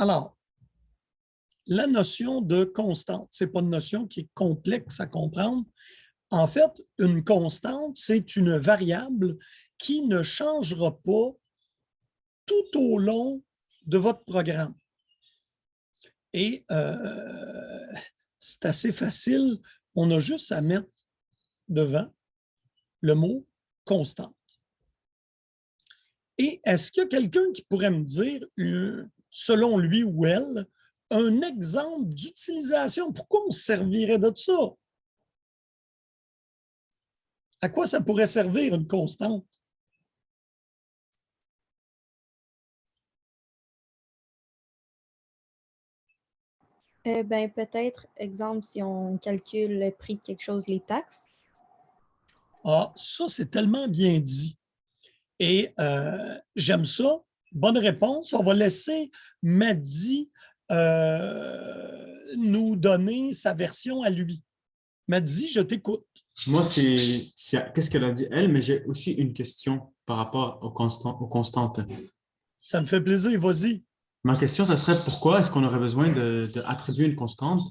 Alors, la notion de constante, ce n'est pas une notion qui est complexe à comprendre. En fait, une constante, c'est une variable qui ne changera pas tout au long de votre programme. Et c'est assez facile. On a juste à mettre devant le mot « constante ». Et est-ce qu'il y a quelqu'un qui pourrait me dire, selon lui ou elle, un exemple d'utilisation? Pourquoi on se servirait de ça? À quoi ça pourrait servir une constante? Ben, peut-être, exemple, si on calcule le prix de quelque chose, les taxes. Ah, ça, c'est tellement bien dit. Et j'aime ça. Bonne réponse. On va laisser Maddy nous donner sa version à lui. Maddy, je t'écoute. Moi, qu'est-ce qu'elle a dit, elle, mais j'ai aussi une question par rapport aux constantes. Ça me fait plaisir, vas-y. Ma question, ça serait pourquoi est-ce qu'on aurait besoin d'attribuer une constante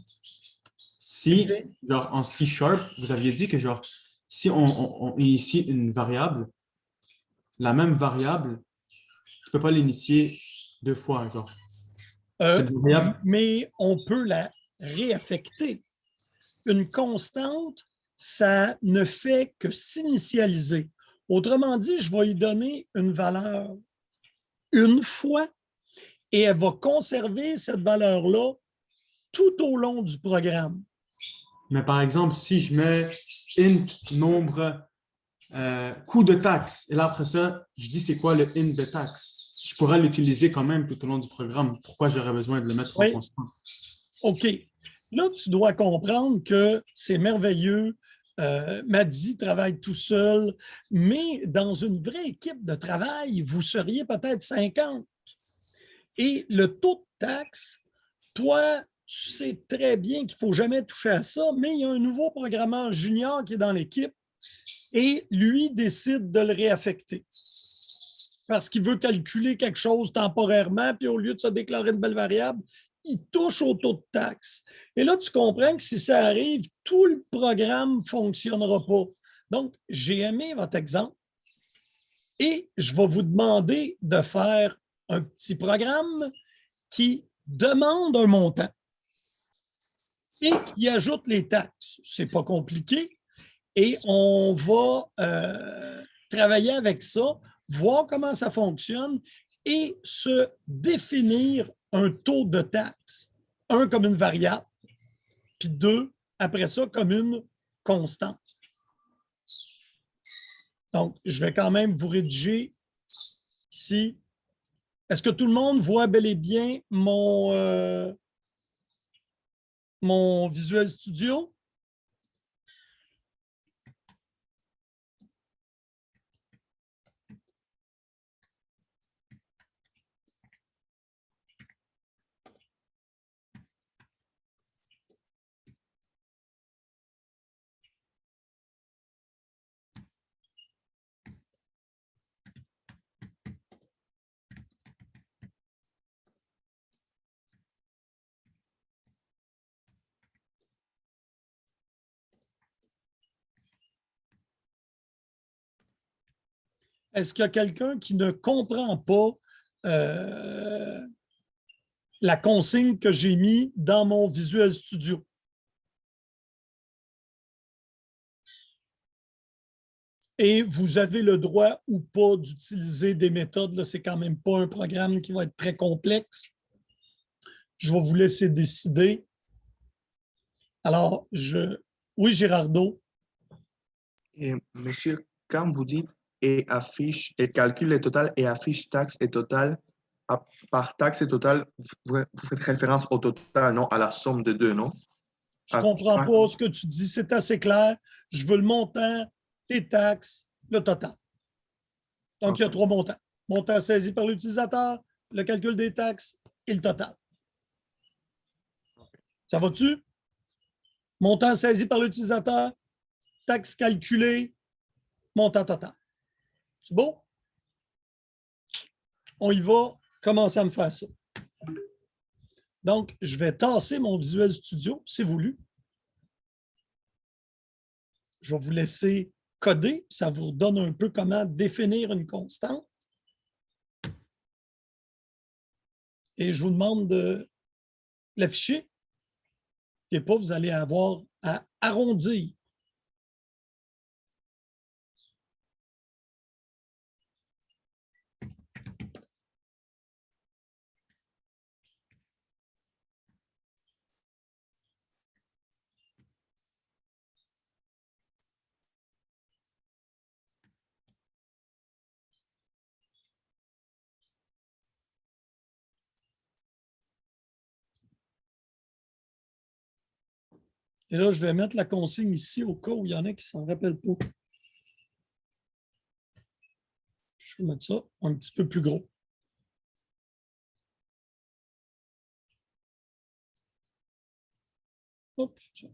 si, genre, en C#, vous aviez dit que, genre, si on initie une variable, la même variable, tu ne peux pas l'initier deux fois, genre. Cette variable, Mais on peut la réaffecter. Une constante, ça ne fait que s'initialiser. Autrement dit, je vais lui donner une valeur une fois et elle va conserver cette valeur-là tout au long du programme. mais par exemple, si je mets int nombre coût de taxe, et là après ça, je dis c'est quoi le int de taxe, je pourrais l'utiliser quand même tout au long du programme. Pourquoi j'aurais besoin de le mettre en constant? OK. Là, tu dois comprendre que c'est merveilleux. Maddy travaille tout seul, mais dans une vraie équipe de travail, vous seriez peut-être 50. Et le taux de taxe, toi, tu sais très bien qu'il ne faut jamais toucher à ça, mais il y a un nouveau programmeur junior qui est dans l'équipe et lui décide de le réaffecter parce qu'il veut calculer quelque chose temporairement, puis au lieu de se déclarer une belle variable, il touche au taux de taxe. Et là, tu comprends que si ça arrive, tout le programme ne fonctionnera pas. Donc, j'ai aimé votre exemple et je vais vous demander de faire un petit programme qui demande un montant et qui ajoute les taxes. Ce n'est pas compliqué. Et on va travailler avec ça, voir comment ça fonctionne et se définir un taux de taxe. Un, comme une variable, puis deux, après ça, comme une constante. Donc, je vais quand même vous rédiger ici. Est-ce que tout le monde voit bel et bien mon Visual Studio? Est-ce qu'il y a quelqu'un qui ne comprend pas la consigne que j'ai mise dans mon Visual Studio? Et vous avez le droit ou pas d'utiliser des méthodes. Ce n'est quand même pas un programme qui va être très complexe. Je vais vous laisser décider. Alors, oui, Gérardo. Monsieur, quand vous dites et affiche et calcule le total et affiche taxe et total, par taxe et total, vous faites référence au total, non? À la somme de deux, non? Je ne comprends pas ce que tu dis. C'est assez clair. Je veux le montant, les taxes, le total. Donc, il y a trois montants. Montant saisi par l'utilisateur, le calcul des taxes et le total. Ça va-tu? Montant saisi par l'utilisateur, taxes calculées, montant total. C'est beau? On y va. Commencez à me faire ça. Donc, je vais tasser mon Visual Studio, c'est voulu. Je vais vous laisser coder. Ça vous donne un peu comment définir une constante. Et je vous demande de l'afficher. Et pas, vous allez avoir à arrondir. Et là, je vais mettre la consigne ici au cas où il y en a qui ne s'en rappellent pas. Je vais mettre ça un petit peu plus gros. Hop, tiens.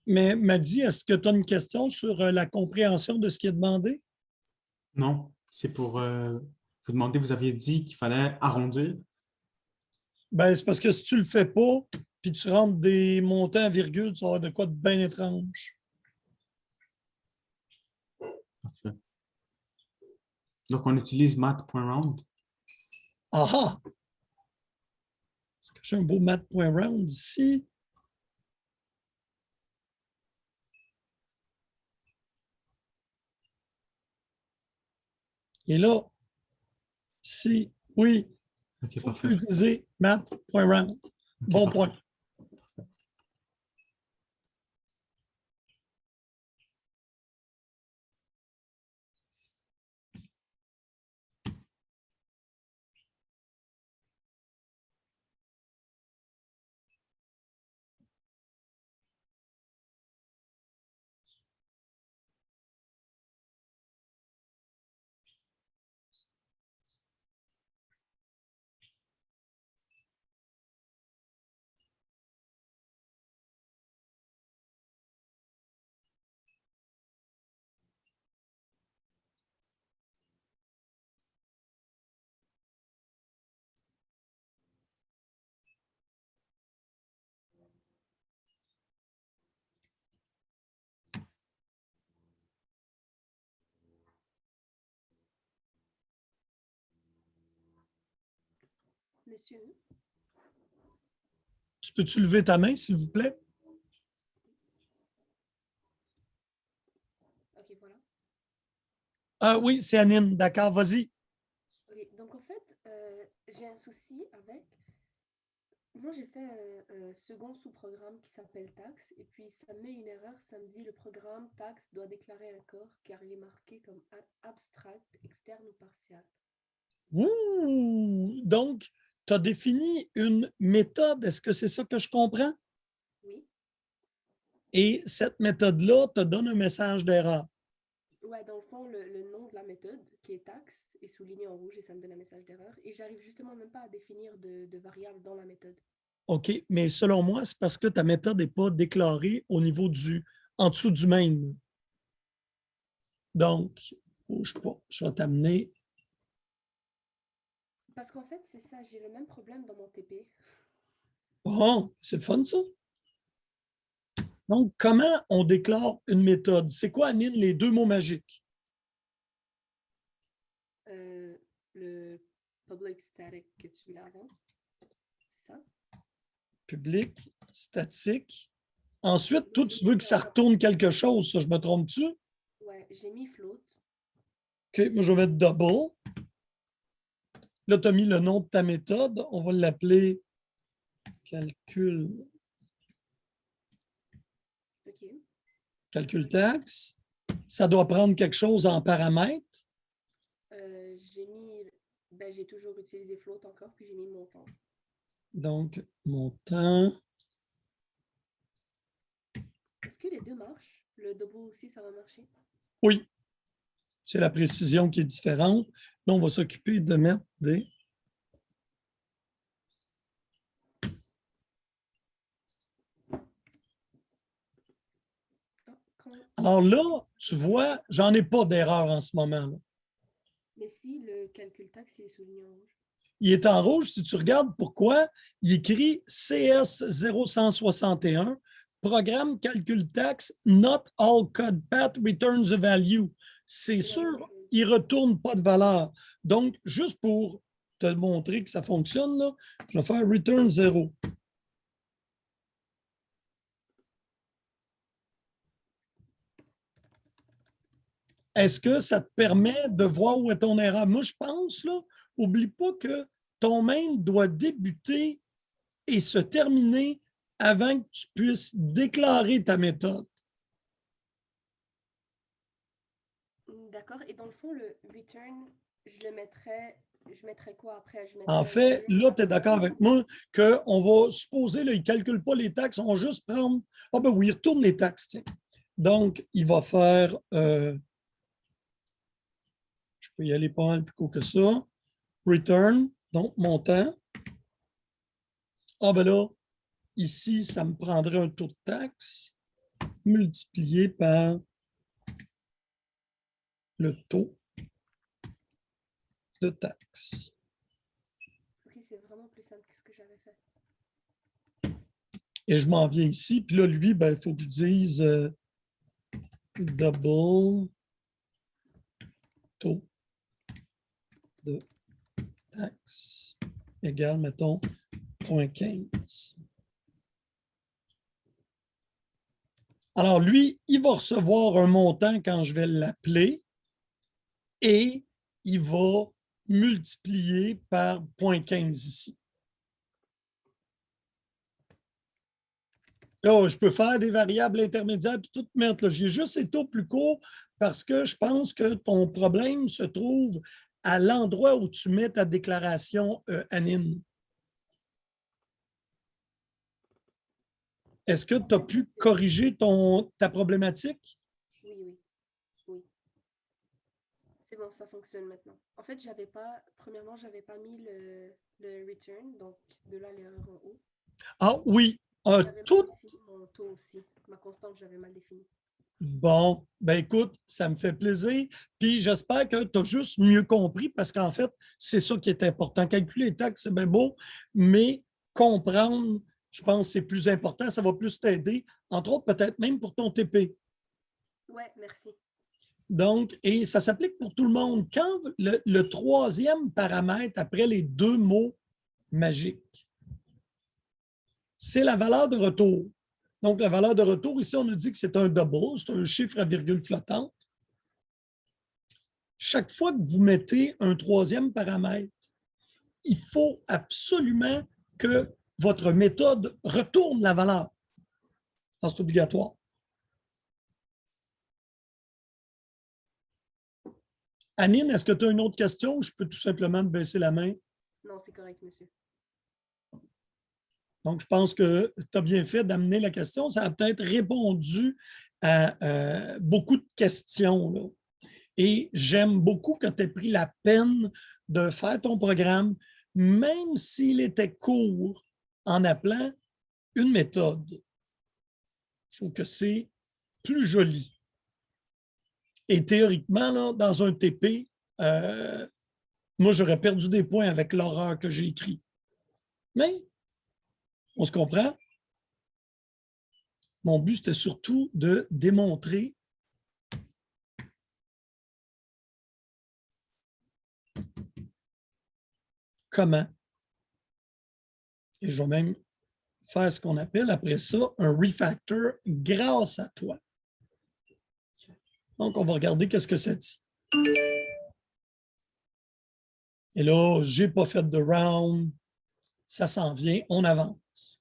Mais Madi, est-ce que tu as une question sur la compréhension de ce qui est demandé? Non, c'est pour vous demander, vous aviez dit qu'il fallait arrondir. Ben, c'est parce que si tu ne le fais pas, puis tu rentres des montants à virgule, tu vas avoir de quoi de bien étrange. Parfait. Donc, on utilise math.round. Ah ah! Est-ce que j'ai un beau math.round ici? Et là, ici, oui, OK, il faut parfait. utiliser math.round. OK, Bon parfait. point. Monsieur, Tu peux-tu lever ta main, s'il vous plaît? ok, voilà. Ah oui, c'est Anine. D'accord, vas-y. Ok, donc en fait, j'ai un souci avec. Moi, j'ai fait un second sous-programme qui s'appelle taxe, et puis ça me met une erreur. Ça me dit le programme taxe doit déclarer un corps car il est marqué comme abstract, externe ou partial. Ouh! Donc, tu as défini une méthode. Est-ce que c'est ça que je comprends? Oui. Et cette méthode-là te donne un message d'erreur. Ouais, dans le fond, le nom de la méthode, qui est taxe, est souligné en rouge et ça me donne un message d'erreur. Et j'arrive justement même pas à définir de variable dans la méthode. OK, mais selon moi, c'est parce que ta méthode n'est pas déclarée au niveau en dessous du main. Donc, bouge pas, je vais t'amener. Parce qu'en fait, c'est ça, j'ai le même problème dans mon TP. Bon, c'est le fun, ça. Donc, comment on déclare une méthode? C'est quoi, Anine, les deux mots magiques? Le public static que tu l'as avant, c'est ça? Public, statique. Ensuite, toi, tu veux que ça retourne quelque chose, ça, je me trompe-tu? Ouais, j'ai mis float. OK, moi, je vais mettre double. Là, tu as mis le nom de ta méthode. On va l'appeler calcul, Ok. calcul taxe. Ça doit prendre quelque chose en paramètres. J'ai mis, ben, j'ai toujours utilisé float encore, puis j'ai mis montant. Donc, montant. Est-ce que les deux marchent? Le double aussi, ça va marcher? Oui, c'est la précision qui est différente. Là, on va s'occuper de mettre des... Alors là, tu vois, j'en ai pas d'erreur en ce moment. Là. Mais si le calcul taxe il est souligné en rouge. Il est en rouge. Si tu regardes pourquoi, il écrit CS 0161, programme calcul taxe, not all code path returns a value. C'est C'est la même sûr, chose. il ne retourne pas de valeur. Donc, juste pour te montrer que ça fonctionne, là, je vais faire return 0. Est-ce que ça te permet de voir où est ton erreur? Moi, je pense, là, oublie pas que ton main doit débuter et se terminer avant que tu puisses déclarer ta méthode. D'accord. Et dans le fond, le return, je mettrais quoi après? Je En mettrais fait, le là, tu es d'accord avec moi qu'on va supposer, là, il ne calcule pas les taxes, on va juste prendre. Ah ben oui, il retourne les taxes. Tiens. Donc, il va faire. Je peux y aller pas mal plus court que ça. Return, donc montant. Ah ben là, ici, ça me prendrait un taux de taxe. multiplié par le taux de taxe. Ok, c'est vraiment plus simple que ce que j'avais fait. Et je m'en viens ici. Puis là, lui, ben, il faut que je dise double taux de taxe égale, mettons, 0,15. Alors, lui, il va recevoir un montant quand je vais l'appeler et il va multiplier par 0,15 ici. Là, je peux faire des variables intermédiaires et tout mettre. Là. J'ai juste ces taux plus courts parce que je pense que ton problème se trouve à l'endroit où tu mets ta déclaration ANIN. Est-ce que tu as pu corriger ta problématique? Oui. C'est bon, ça fonctionne maintenant. En fait, premièrement, j'avais pas mis le return, donc de là l'erreur en haut. Ah oui, J'avais mal tout. défini mon taux aussi. Ma constante, j'avais mal défini. Bon, ben écoute, ça me fait plaisir. Puis j'espère que tu as juste mieux compris parce qu'en fait, c'est ça qui est important. Calculer les taxes, c'est bien beau, mais comprendre, je pense que c'est plus important. Ça va plus t'aider, entre autres, peut-être même pour ton TP. Ouais, merci. Donc, et ça s'applique pour tout le monde. Quand le troisième paramètre après les deux mots magiques, c'est la valeur de retour. Donc, la valeur de retour, ici, on nous dit que c'est un double, c'est un chiffre à virgule flottante. Chaque fois que vous mettez un troisième paramètre, il faut absolument que votre méthode retourne la valeur. Ça, c'est obligatoire. Anine, est-ce que tu as une autre question ou je peux tout simplement te baisser la main? Non, c'est correct, monsieur. Donc, je pense que tu as bien fait d'amener la question. Ça a peut-être répondu à beaucoup de questions, là. Et j'aime beaucoup que tu aies pris la peine de faire ton programme, même s'il était court, en appelant une méthode. Je trouve que c'est plus joli. Et théoriquement, là, dans un TP, moi, j'aurais perdu des points avec l'horreur que j'ai écrite. Mais, on se comprend? Mon but, c'était surtout de démontrer comment. Et je vais même faire ce qu'on appelle après ça un refactor grâce à toi. Donc, on va regarder qu'est-ce que ça dit. Et là, je n'ai pas fait de round. Ça s'en vient, on avance.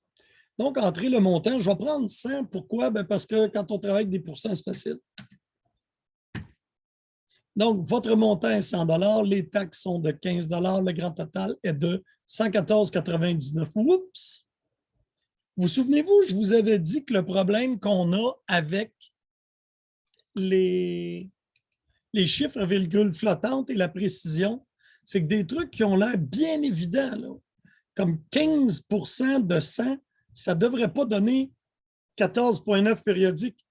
Donc, entrer le montant, je vais prendre 100. Pourquoi? Bien parce que quand on travaille avec des pourcents, c'est facile. Donc, votre montant est 100 $, les taxes sont de 15 $, le grand total est de 114,99 $. Oups! Vous souvenez-vous, je vous avais dit que le problème qu'on a avec les chiffres à virgule flottante et la précision, c'est que des trucs qui ont l'air bien évidents, là, comme 15 % de 100, ça ne devrait pas donner 14,9 périodiques.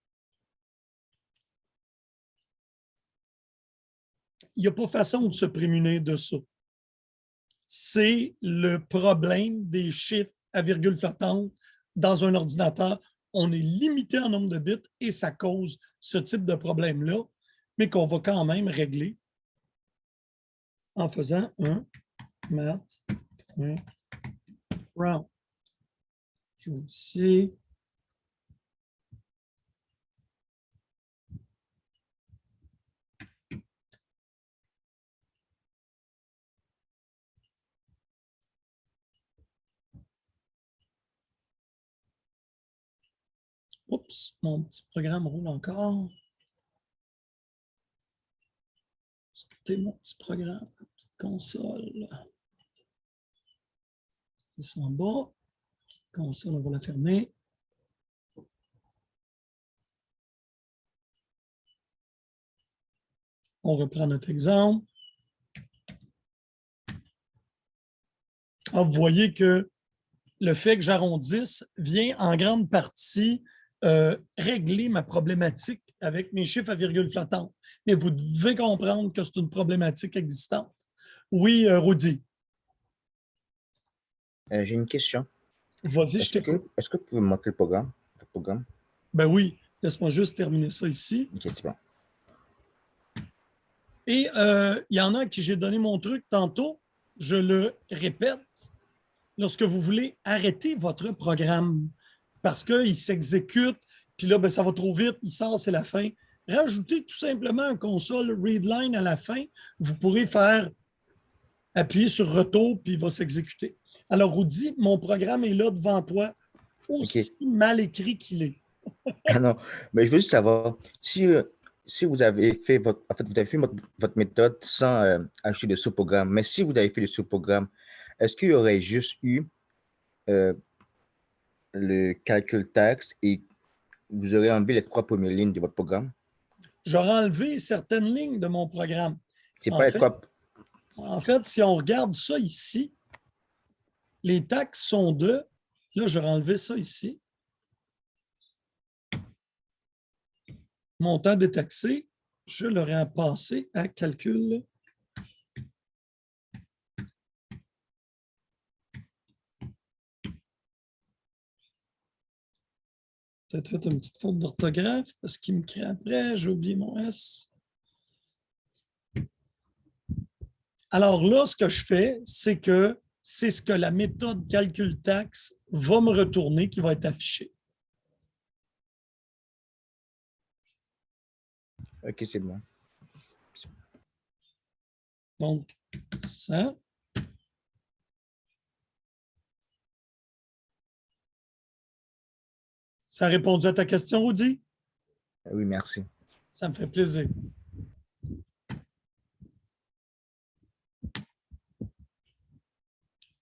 Il n'y a pas façon de se prémunir de ça. C'est le problème des chiffres à virgule flottante dans un ordinateur. On est limité en nombre de bits et ça cause ce type de problème-là, mais qu'on va quand même régler en faisant un math.round. Je vous dis oups, mon petit programme roule encore. C'était mon petit programme, petite console. C'est en bas. Petite console, on va la fermer. On reprend notre exemple. Ah, vous voyez que le fait que j'arrondisse vient en grande partie régler ma problématique avec mes chiffres à virgule flottante. Mais vous devez comprendre que c'est une problématique existante. Oui, Rudy. J'ai une question. Vas-y, je t'écoute. Est-ce que vous pouvez me montrer le programme? Votre programme? Ben oui, laisse-moi juste terminer ça ici. Ok, c'est bon. Et il y en a à qui j'ai donné mon truc tantôt. Je le répète. Lorsque vous voulez arrêter votre programme parce qu'il s'exécute, puis là, ben, ça va trop vite, il sort, c'est la fin. Rajoutez tout simplement un console readline à la fin. Vous pourrez faire appuyer sur retour, puis il va s'exécuter. Alors, Rudy, mon programme est là devant toi, aussi mal écrit qu'il est. Ah non, mais je veux juste savoir, si vous avez fait votre méthode sans ajouter de sous-programme, mais si vous avez fait le sous-programme, est-ce qu'il y aurait juste eu le calcul taxe et vous aurez enlevé les 3 premières lignes de votre programme? J'aurais enlevé certaines lignes de mon programme. C'est pas les 3. En fait, si on regarde ça ici, les taxes sont de, là, j'aurais enlevé ça ici. Montant détaxé, je l'aurais passé à calcul. Peut-être fait une petite faute d'orthographe parce qu'il me crée après, j'ai oublié mon S. Alors là, ce que je fais, c'est que c'est ce que la méthode calcul taxe va me retourner qui va être affiché. OK, c'est bon. Donc, ça. Ça a répondu à ta question, Rudy? Oui, merci. Ça me fait plaisir.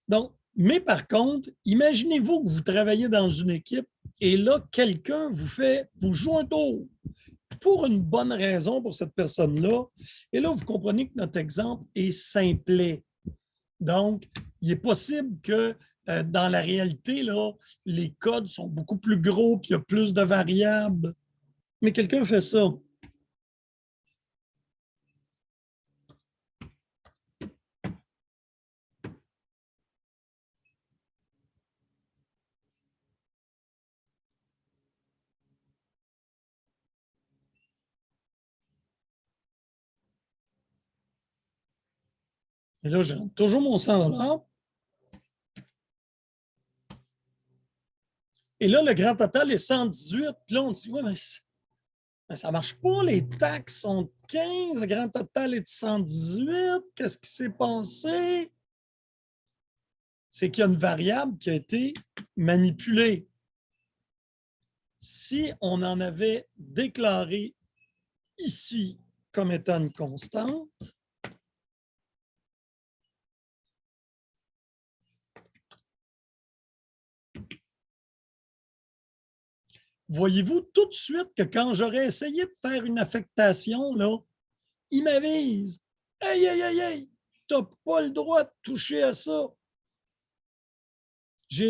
Donc, mais par contre, imaginez-vous que vous travaillez dans une équipe et là, quelqu'un vous joue un tour pour une bonne raison pour cette personne-là. Et là, vous comprenez que notre exemple est simplet. Donc, il est possible que dans la réalité, là, les codes sont beaucoup plus gros puis il y a plus de variables. Mais quelqu'un fait ça. Et là, je rentre toujours mon 100 $. Et là, le grand total est 118. Puis là, on dit, oui, mais ça ne marche pas. Les taxes sont de 15. Le grand total est de 118. Qu'est-ce qui s'est passé? C'est qu'il y a une variable qui a été manipulée. Si on en avait déclaré ici comme étant une constante, voyez-vous tout de suite que quand j'aurais essayé de faire une affectation, là, il m'avise. Hey, hey, hey, hey, tu n'as pas le droit de toucher à ça.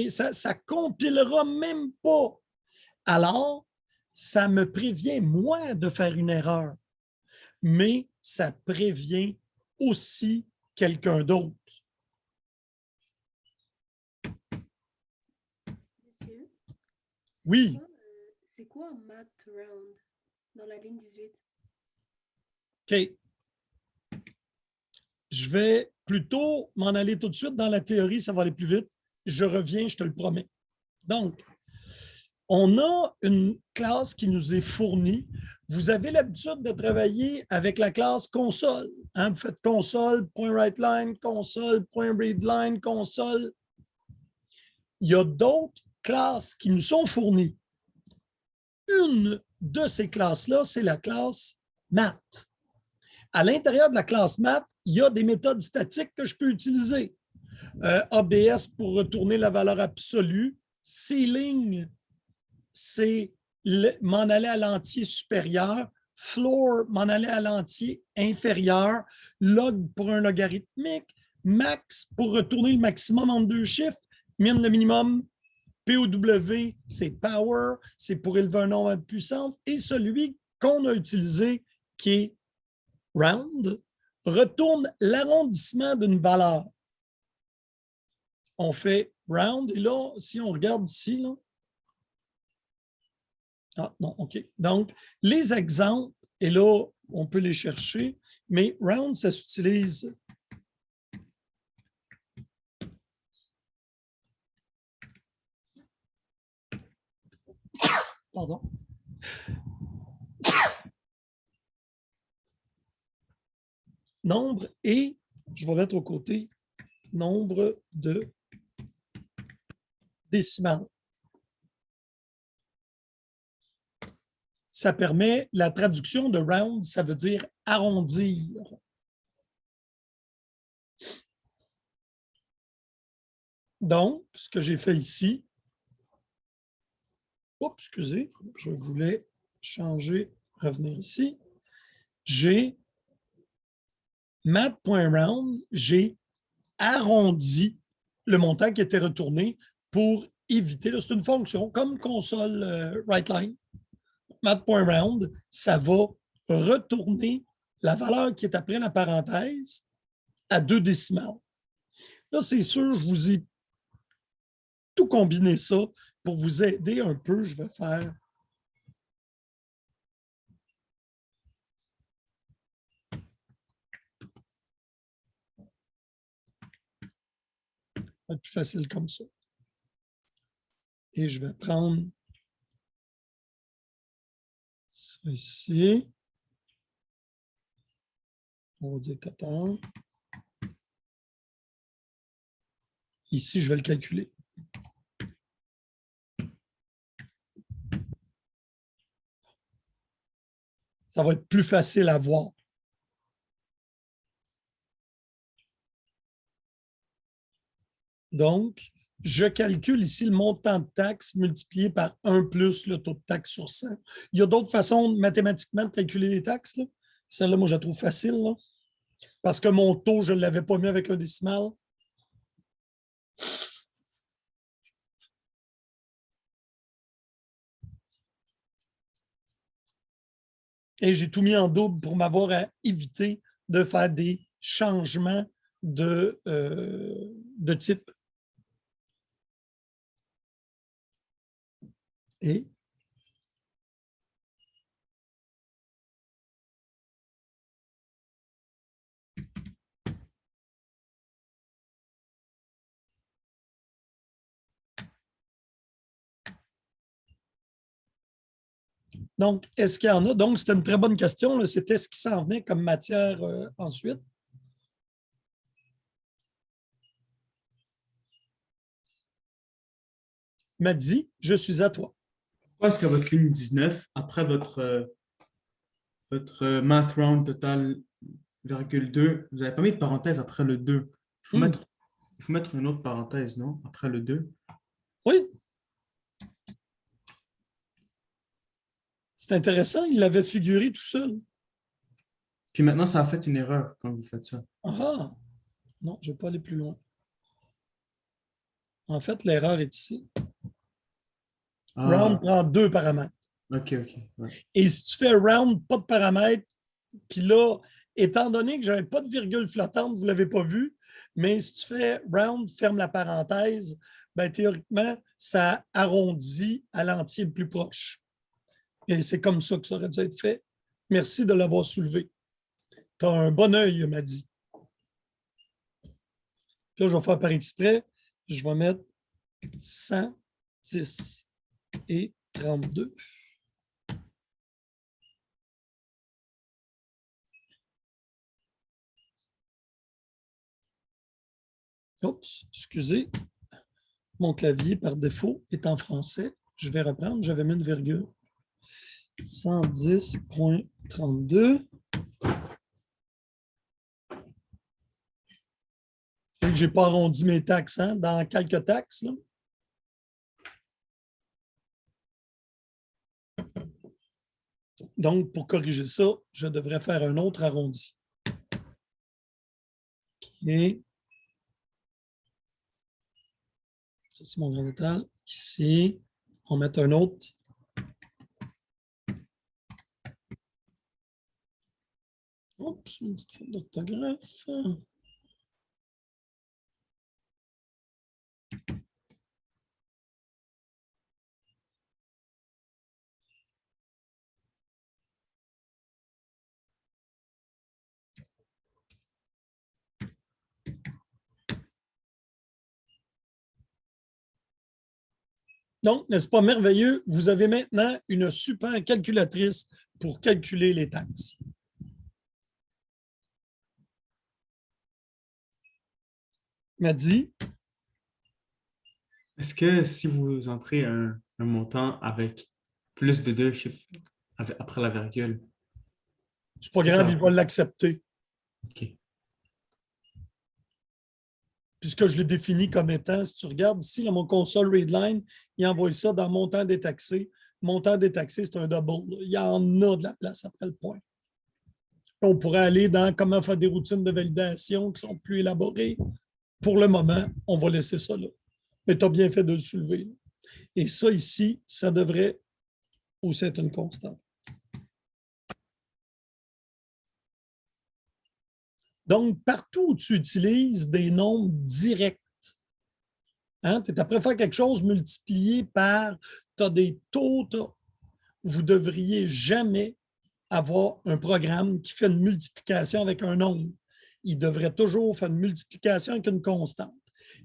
Ça ne compilera même pas. Alors, ça me prévient, moi, de faire une erreur, mais ça prévient aussi quelqu'un d'autre. Monsieur, Oui. c'est quoi un math round dans la ligne 18? OK. Je vais plutôt m'en aller tout de suite dans la théorie, ça va aller plus vite. Je reviens, je te le promets. Donc, on a une classe qui nous est fournie. Vous avez l'habitude de travailler avec la classe console. Hein? Vous faites console.writeLine, console.readLine, console. Il y a d'autres classes qui nous sont fournies. Une de ces classes-là, c'est la classe math. À l'intérieur de la classe math, il y a des méthodes statiques que je peux utiliser. ABS pour retourner la valeur absolue. Ceiling, c'est m'en aller à l'entier supérieur. Floor, m'en aller à l'entier inférieur. Log pour un logarithmique. Max pour retourner le maximum en 2 chiffres. Min, le minimum. POW, c'est power, c'est pour élever un nombre de puissance. Et celui qu'on a utilisé, qui est round, retourne l'arrondissement d'une valeur. On fait round, et là, si on regarde ici, là, ah non, OK. Donc, les exemples, et là, on peut les chercher, mais round, ça s'utilise. Pardon. Nombre et, je vais mettre au côté, nombre de décimales. Ça permet la traduction de round, ça veut dire arrondir. Donc, ce que j'ai fait ici, oups, excusez, je voulais changer, revenir ici. J'ai math.round, j'ai arrondi le montant qui était retourné pour éviter, c'est une fonction comme console WriteLine. Math.round, ça va retourner la valeur qui est après la parenthèse à 2 décimales. Là, c'est sûr, je vous ai tout combiné ça pour vous aider un peu. Je vais faire ça va être plus facile comme ça. Et je vais prendre ça ici. On va dire total. Ici, je vais le calculer. Ça va être plus facile à voir. Donc, je calcule ici le montant de taxe multiplié par 1 plus le taux de taxe sur 100. Il y a d'autres façons mathématiquement de calculer les taxes. Celle-là, moi, je la trouve facile. Là, parce que mon taux, je ne l'avais pas mis avec un décimal. Et j'ai tout mis en double pour m'avoir à éviter de faire des changements de type. Et donc, est-ce qu'il y en a? Donc, c'était une très bonne question. C'était ce qui s'en venait comme matière ensuite. M'a dit, je suis à toi. Pourquoi est-ce qu'à votre ligne 19, après votre math round total, virgule 2, vous n'avez pas mis de parenthèse après le 2? Il faut mettre une autre parenthèse, non? Après le 2. Oui. C'est intéressant, il l'avait figuré tout seul. Puis maintenant, ça a fait une erreur quand vous faites ça. Ah! Non, je ne vais pas aller plus loin. En fait, l'erreur est ici. Round prend 2 paramètres. OK, OK. Ouais. Et si tu fais round, pas de paramètres, puis là, étant donné que je n'avais pas de virgule flottante, vous ne l'avez pas vu, mais si tu fais round, ferme la parenthèse, ben, théoriquement, ça arrondit à l'entier le plus proche. Et c'est comme ça que ça aurait dû être fait. Merci de l'avoir soulevé. Tu as un bon œil, m'a dit. Puis là, je vais faire par exprès. Je vais mettre 110 et 32. Oups, excusez. Mon clavier, par défaut, est en français. Je vais reprendre. J'avais mis une virgule. 110.32. Je n'ai pas arrondi mes taxes dans quelques taxes. Là. Donc, pour corriger ça, je devrais faire un autre arrondi. OK. Ça, c'est mon grand total. Ici, on va mettre un autre. Oups, une petite faute d'orthographe. Donc, n'est-ce pas merveilleux? Vous avez maintenant une super calculatrice pour calculer les taxes. M'a dit, Est-ce que si vous entrez un montant avec plus de 2 chiffres après la virgule, c'est pas est-ce que grave, ça il va... va l'accepter, OK. puisque je l'ai défini comme étant, si tu regardes ici, dans mon console readline, il envoie ça dans montant détaxé. Montant détaxé, c'est un double. Il y en a de la place après le point. On pourrait aller dans comment faire des routines de validation qui sont plus élaborées. Pour le moment, on va laisser ça là. Mais tu as bien fait de le soulever. Et ça ici, ça devrait aussi être une constante. Donc, partout où tu utilises des nombres directs, hein, tu es après faire quelque chose multiplié par, tu as des taux, vous ne devriez jamais avoir un programme qui fait une multiplication avec un nombre. Il devrait toujours faire une multiplication avec une constante.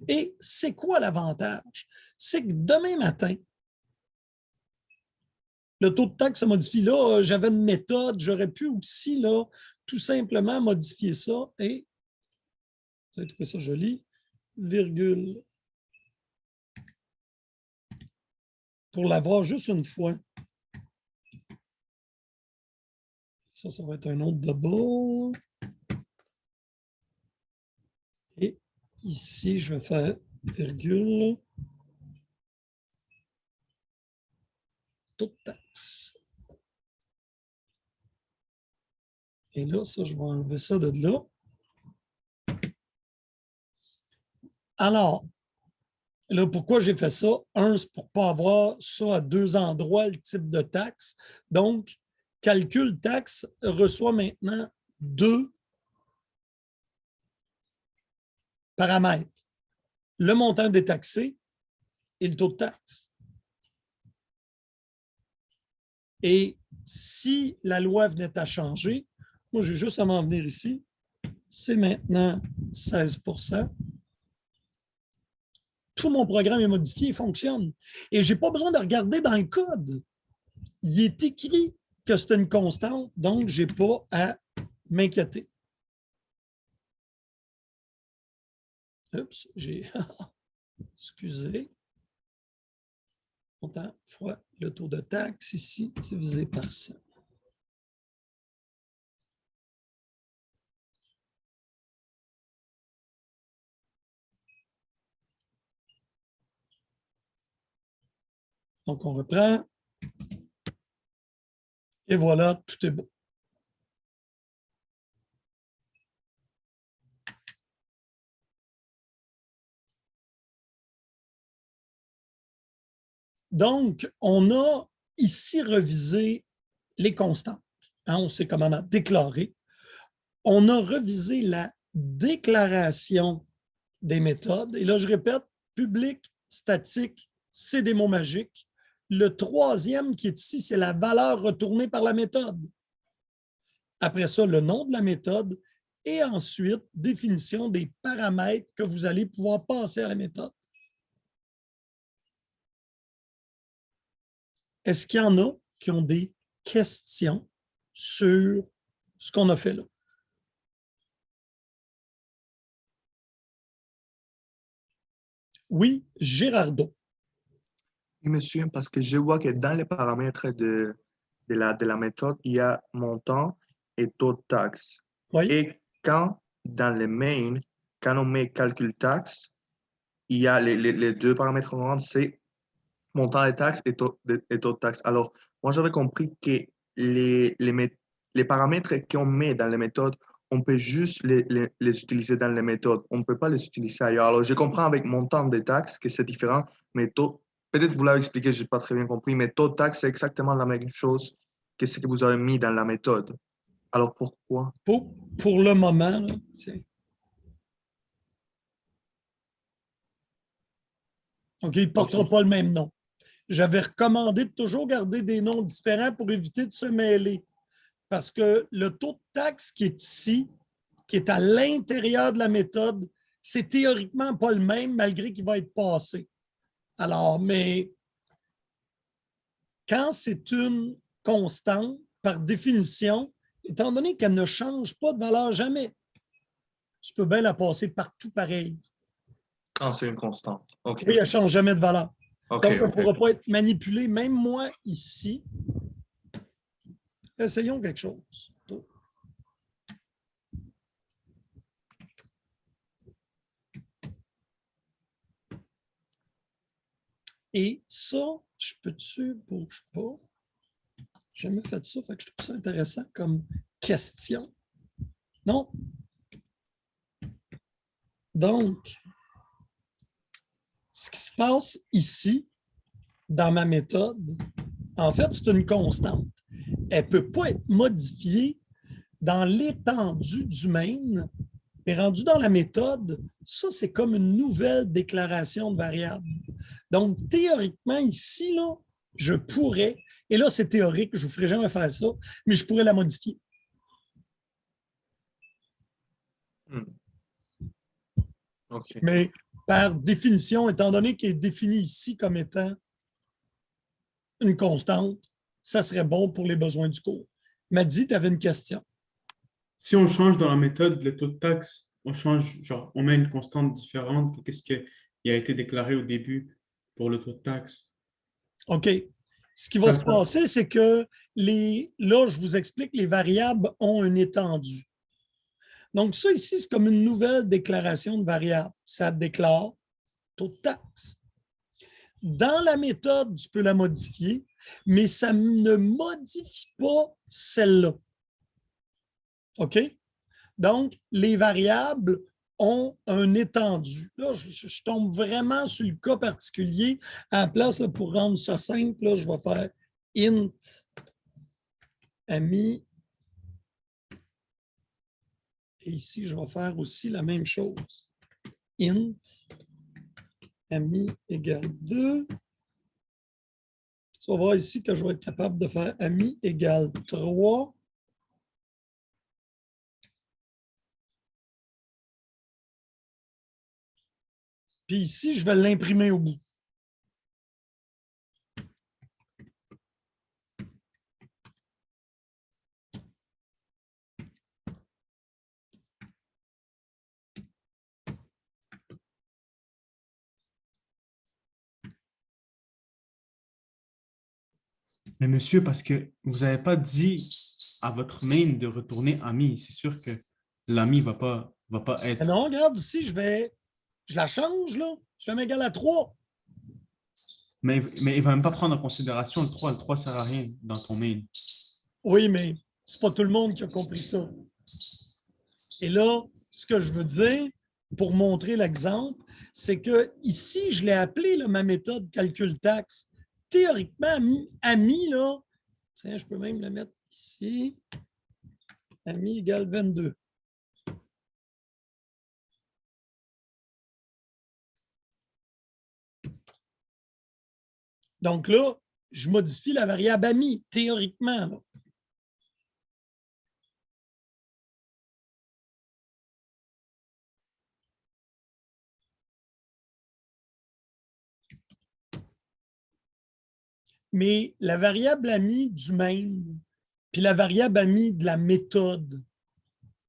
Et c'est quoi l'avantage? C'est que demain matin, le taux de taxe se modifie. Là, j'avais une méthode, j'aurais pu aussi là, tout simplement modifier ça et, vous avez trouvé ça joli, virgule, pour l'avoir juste une fois. Ça va être un autre double. Et ici, je vais faire virgule, taux de taxe. Et là, ça, je vais enlever ça de là. Alors, là, pourquoi j'ai fait ça? Un, c'est pour ne pas avoir ça à deux endroits, le type de taxe. Donc, calcul taxe reçoit maintenant deux paramètres. Le montant détaxé et le taux de taxe. Et si la loi venait à changer, moi, j'ai juste à m'en venir ici. C'est maintenant 16 %. Tout mon programme est modifié, il fonctionne. Et je n'ai pas besoin de regarder dans le code. Il est écrit que c'est une constante, donc je n'ai pas à m'inquiéter. Oups, j'ai... Excusez. Montant fois le taux de taxe ici divisé par 100. Donc, on reprend. Et voilà, tout est beau. Donc, on a ici revisé les constantes. Hein, on sait comment la déclarer. On a revisé la déclaration des méthodes. Et là, je répète, public, statique, c'est des mots magiques. Le troisième qui est ici, c'est la valeur retournée par la méthode. Après ça, le nom de la méthode et ensuite, définition des paramètres que vous allez pouvoir passer à la méthode. Est-ce qu'il y en a qui ont des questions sur ce qu'on a fait là? Oui, Gérardo. Oui, monsieur, parce que je vois que dans les paramètres de la méthode, il y a montant et taux de taxe. Oui. Et quand, dans le main, quand on met calcul taxe, il y a les deux paramètres qu'on rentre, c'est montant des taxes et taux de taxe. Alors, moi, j'avais compris que les paramètres qu'on met dans les méthodes, on peut juste les utiliser dans les méthodes. On ne peut pas les utiliser ailleurs. Alors, je comprends avec montant des taxes que c'est différent, mais taux peut-être vous l'avez expliqué, je n'ai pas très bien compris, mais taux de taxe, c'est exactement la même chose que ce que vous avez mis dans la méthode. Alors pourquoi? Pour le moment, là, tiens. OK, il ne portera pas le même nom. J'avais recommandé de toujours garder des noms différents pour éviter de se mêler. Parce que le taux de taxe qui est ici, qui est à l'intérieur de la méthode, c'est théoriquement pas le même, malgré qu'il va être passé. Alors, mais quand c'est une constante, par définition, étant donné qu'elle ne change pas de valeur jamais, tu peux bien la passer partout pareil. Ah, c'est une constante. OK. Oui, elle ne change jamais de valeur. OK, Donc, elle ne OK. pourra pas être manipulée. Même moi, ici, essayons quelque chose. Et ça, je peux-tu, bouge pas. J'ai jamais fait ça, fait que je trouve ça intéressant comme question. Non? Donc, ce qui se passe ici, dans ma méthode, en fait, c'est une constante. Elle ne peut pas être modifiée dans l'étendue du main, mais rendue dans la méthode, ça, c'est comme une nouvelle déclaration de variable. Donc, théoriquement, ici, là, je pourrais, et là, c'est théorique, je ne vous ferai jamais faire ça, mais je pourrais la modifier. OK. Mais par définition, étant donné qu'elle est définie ici comme étant une constante, ça serait bon pour les besoins du cours. Madi, tu avais une question. Si on change dans la méthode le taux de taxe, on change, genre, on met une constante différente que ce qui a été déclaré au début pour le taux de taxe. OK. Ce qui va se passer, c'est que là, je vous explique, les variables ont une étendue. Donc, ça ici, c'est comme une nouvelle déclaration de variable. Ça déclare taux de taxe. Dans la méthode, tu peux la modifier, mais ça ne modifie pas celle-là. OK? Donc, les variables ont un étendu. Là, je tombe vraiment sur le cas particulier. À la place, là, pour rendre ça simple, là, je vais faire int ami. Et ici, je vais faire aussi la même chose. Int ami égale 2. Tu vas voir ici que je vais être capable de faire ami égale 3. Puis ici, je vais l'imprimer au bout. Mais monsieur, parce que vous n'avez pas dit à votre main de retourner ami. C'est sûr que l'ami ne va pas être. Mais non, regarde ici, je la change, là. Je vais m'égale à 3. Mais il ne va même pas prendre en considération le 3. Le 3 ne sert à rien dans ton main. Oui, mais c'est pas tout le monde qui a compris ça. Et là, ce que je veux dire, pour montrer l'exemple, c'est que ici, je l'ai appelé là, ma méthode calcul taxe. Théoriquement, ami, là, tiens, je peux même le mettre ici. Ami égale 22. Donc là, je modifie la variable ami, théoriquement. Là. Mais la variable ami du main, puis la variable ami de la méthode,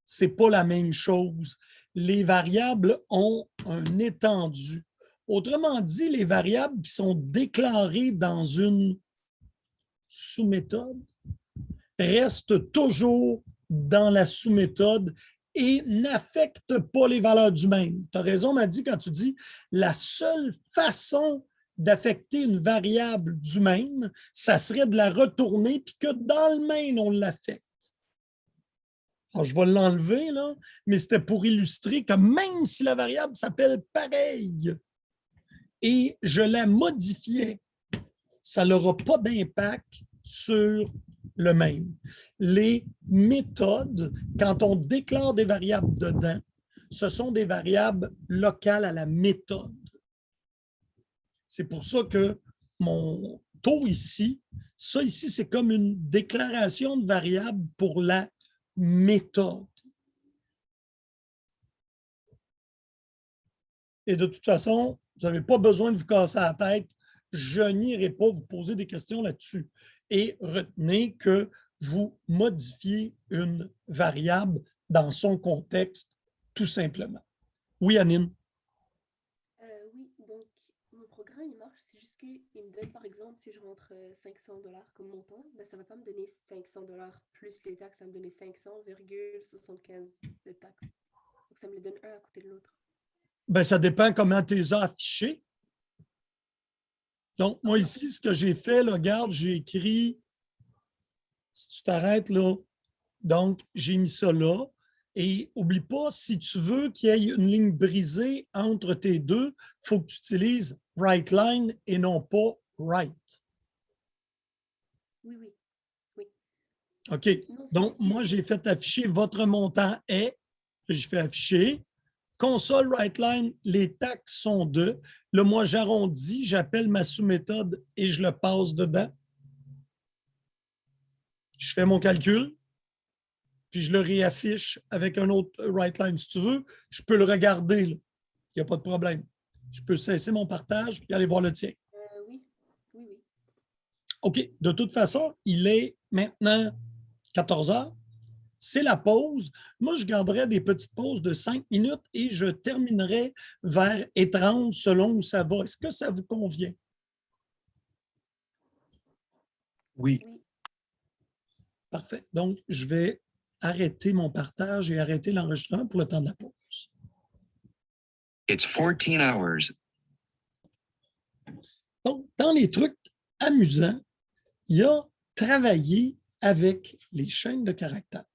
ce n'est pas la même chose. Les variables ont un étendu. Autrement dit, les variables qui sont déclarées dans une sous-méthode restent toujours dans la sous-méthode et n'affectent pas les valeurs du main. Tu as raison, m'a dit quand tu dis la seule façon d'affecter une variable du main, ça serait de la retourner puis que dans le main, on l'affecte. Alors, je vais l'enlever, là, mais c'était pour illustrer que même si la variable s'appelle pareil, et je la modifiais, ça n'aura pas d'impact sur le même. Les méthodes, quand on déclare des variables dedans, ce sont des variables locales à la méthode. C'est pour ça que mon taux ici, ça ici, c'est comme une déclaration de variable pour la méthode. Et de toute façon, vous n'avez pas besoin de vous casser la tête. Je n'irai pas vous poser des questions là-dessus. Et retenez que vous modifiez une variable dans son contexte, tout simplement. Oui, Anine? Oui, donc mon programme, il marche. C'est juste qu'il me donne, par exemple, si je rentre 500 $ comme montant, ben, ça ne va pas me donner 500 $ plus les taxes, ça va me donner 500,75 de taxes. Donc, ça me les donne un à côté de l'autre. Ben, ça dépend comment tu les as affichés. Donc, moi, ici, ce que j'ai fait, là, regarde, j'ai écrit, si tu t'arrêtes là, donc, j'ai mis ça là. Et n'oublie pas, si tu veux qu'il y ait une ligne brisée entre tes deux, il faut que tu utilises right line et non pas right. Oui, oui, oui. OK. Non, c'est Donc, juste moi, j'ai fait afficher votre montant est. J'ai fait afficher. Console right line, les taxes sont de. Là, moi, j'arrondis, j'appelle ma sous-méthode et je le passe dedans. Je fais mon calcul, puis je le réaffiche avec un autre right line. Si tu veux, je peux le regarder. Il n'y a pas de problème. Je peux cesser mon partage et aller voir le tien. oui, oui, oui. OK. De toute façon, il est maintenant 14 heures. C'est la pause. Moi, je garderai des petites pauses de 5 minutes et je terminerai vers 30 selon où ça va. Est-ce que ça vous convient? Oui. Oui. Parfait. Donc, je vais arrêter mon partage et arrêter l'enregistrement pour le temps de la pause. It's 14 hours. Donc, dans les trucs amusants, il y a travailler avec les chaînes de caractères.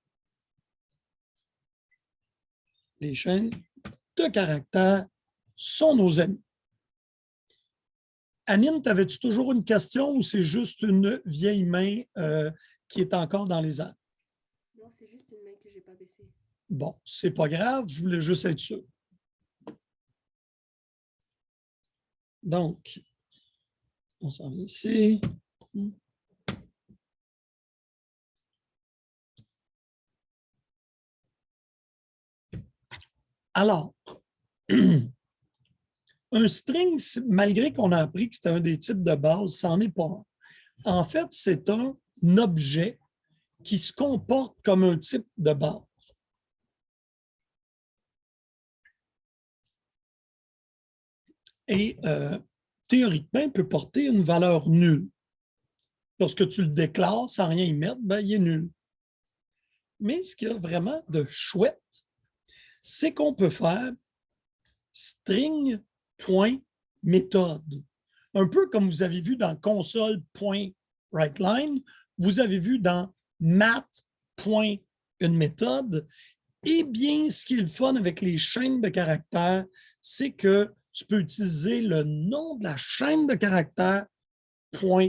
Les chaînes de caractères sont nos amis. Anine, t'avais-tu toujours une question ou c'est juste une vieille main qui est encore dans les airs? Non, c'est juste une main que je n'ai pas baissée. Bon, c'est pas grave, je voulais juste être sûr. Donc, on s'en vient ici. Alors, un string, malgré qu'on a appris que c'était un des types de base, c'en est pas un. En fait, c'est un objet qui se comporte comme un type de base. Et théoriquement, il peut porter une valeur nulle. Lorsque tu le déclares sans rien y mettre, ben, il est nul. Mais ce qu'il y a vraiment de chouette, c'est qu'on peut faire string.méthode. Un peu comme vous avez vu dans console.writeLine, vous avez vu dans math.uneméthode. Eh bien, ce qui est le fun avec les chaînes de caractères, c'est que tu peux utiliser le nom de la chaîne de caractères point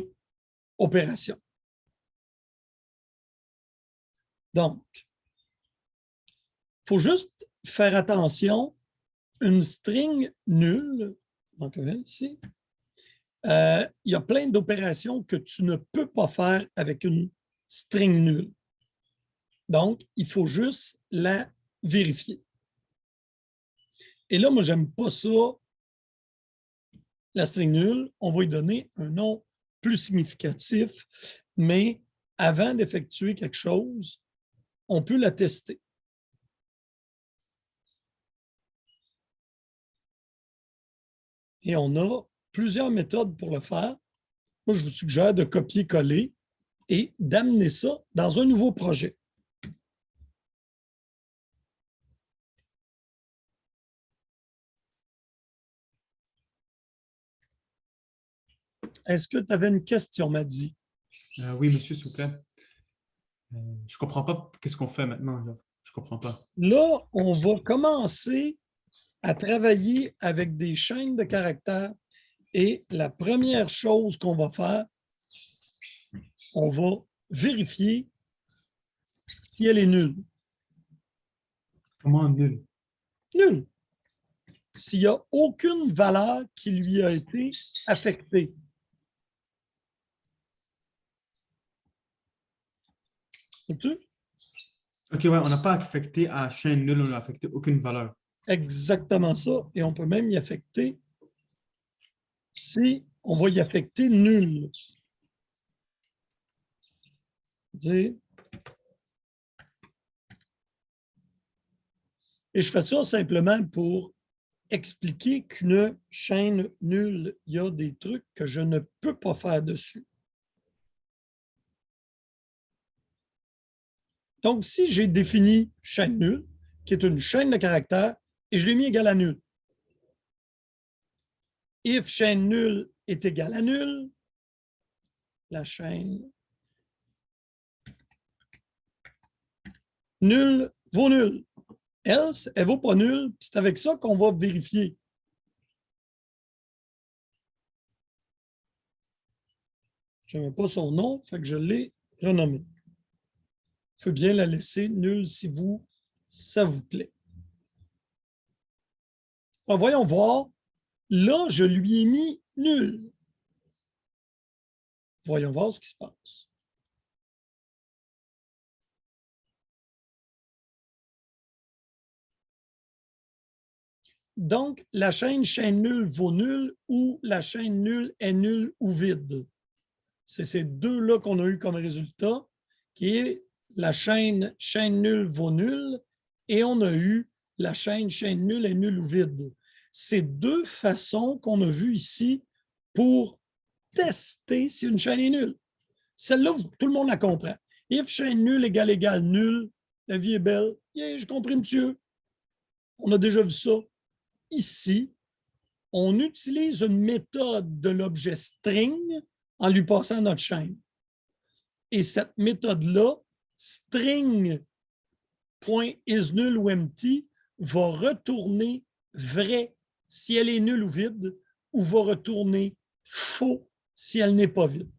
opération. Donc, il faut juste faire attention, une string nulle, donc ici, il y a plein d'opérations que tu ne peux pas faire avec une string nulle. Donc, il faut juste la vérifier. Et là, moi, j'aime pas ça, la string nulle. On va lui donner un nom plus significatif, mais avant d'effectuer quelque chose, on peut la tester. Et on a plusieurs méthodes pour le faire. Moi, je vous suggère de copier-coller et d'amener ça dans un nouveau projet. Est-ce que tu avais une question, Maddy? Oui, monsieur, s'il vous plaît. Je ne comprends pas qu'est-ce qu'on fait maintenant. Là. Je ne comprends pas. Là, on va commencer à travailler avec des chaînes de caractères Et la première chose qu'on va faire, on va vérifier si elle est nulle. Comment nul? Nulle. S'il n'y a aucune valeur qui lui a été affectée. Comprends-tu? OK, ouais, on n'a pas affecté à chaîne nulle, on n'a affecté aucune valeur. Exactement ça. Et on peut même y affecter si on va y affecter nul. Dire. Et je fais ça simplement pour expliquer qu'une chaîne nulle, il y a des trucs que je ne peux pas faire dessus. Donc, si j'ai défini chaîne nulle, qui est une chaîne de caractères, et je l'ai mis égal à nul. If chaîne nulle est égale à nul, la chaîne nulle vaut nul. Else, elle ne vaut pas nul. C'est avec ça qu'on va vérifier. Je n'aimais pas son nom, fait que je l'ai renommé. Il faut bien la laisser nulle si ça vous plaît. Alors, voyons voir. Là, je lui ai mis nul. Voyons voir ce qui se passe. Donc, la chaîne nulle vaut nul ou la chaîne nulle est nulle ou vide. C'est ces deux-là qu'on a eu comme résultat, qui est la chaîne nulle vaut nul et on a eu la chaîne nulle est nulle ou vide. C'est deux façons qu'on a vues ici pour tester si une chaîne est nulle. Celle-là, tout le monde la comprend. If chaîne nulle égale nul, la vie est belle. Yeah, j'ai compris, monsieur. On a déjà vu ça. Ici, on utilise une méthode de l'objet string en lui passant notre chaîne. Et cette méthode-là, string.isNull ou empty, va retourner vrai si elle est nulle ou vide, ou va retourner faux si elle n'est pas vide.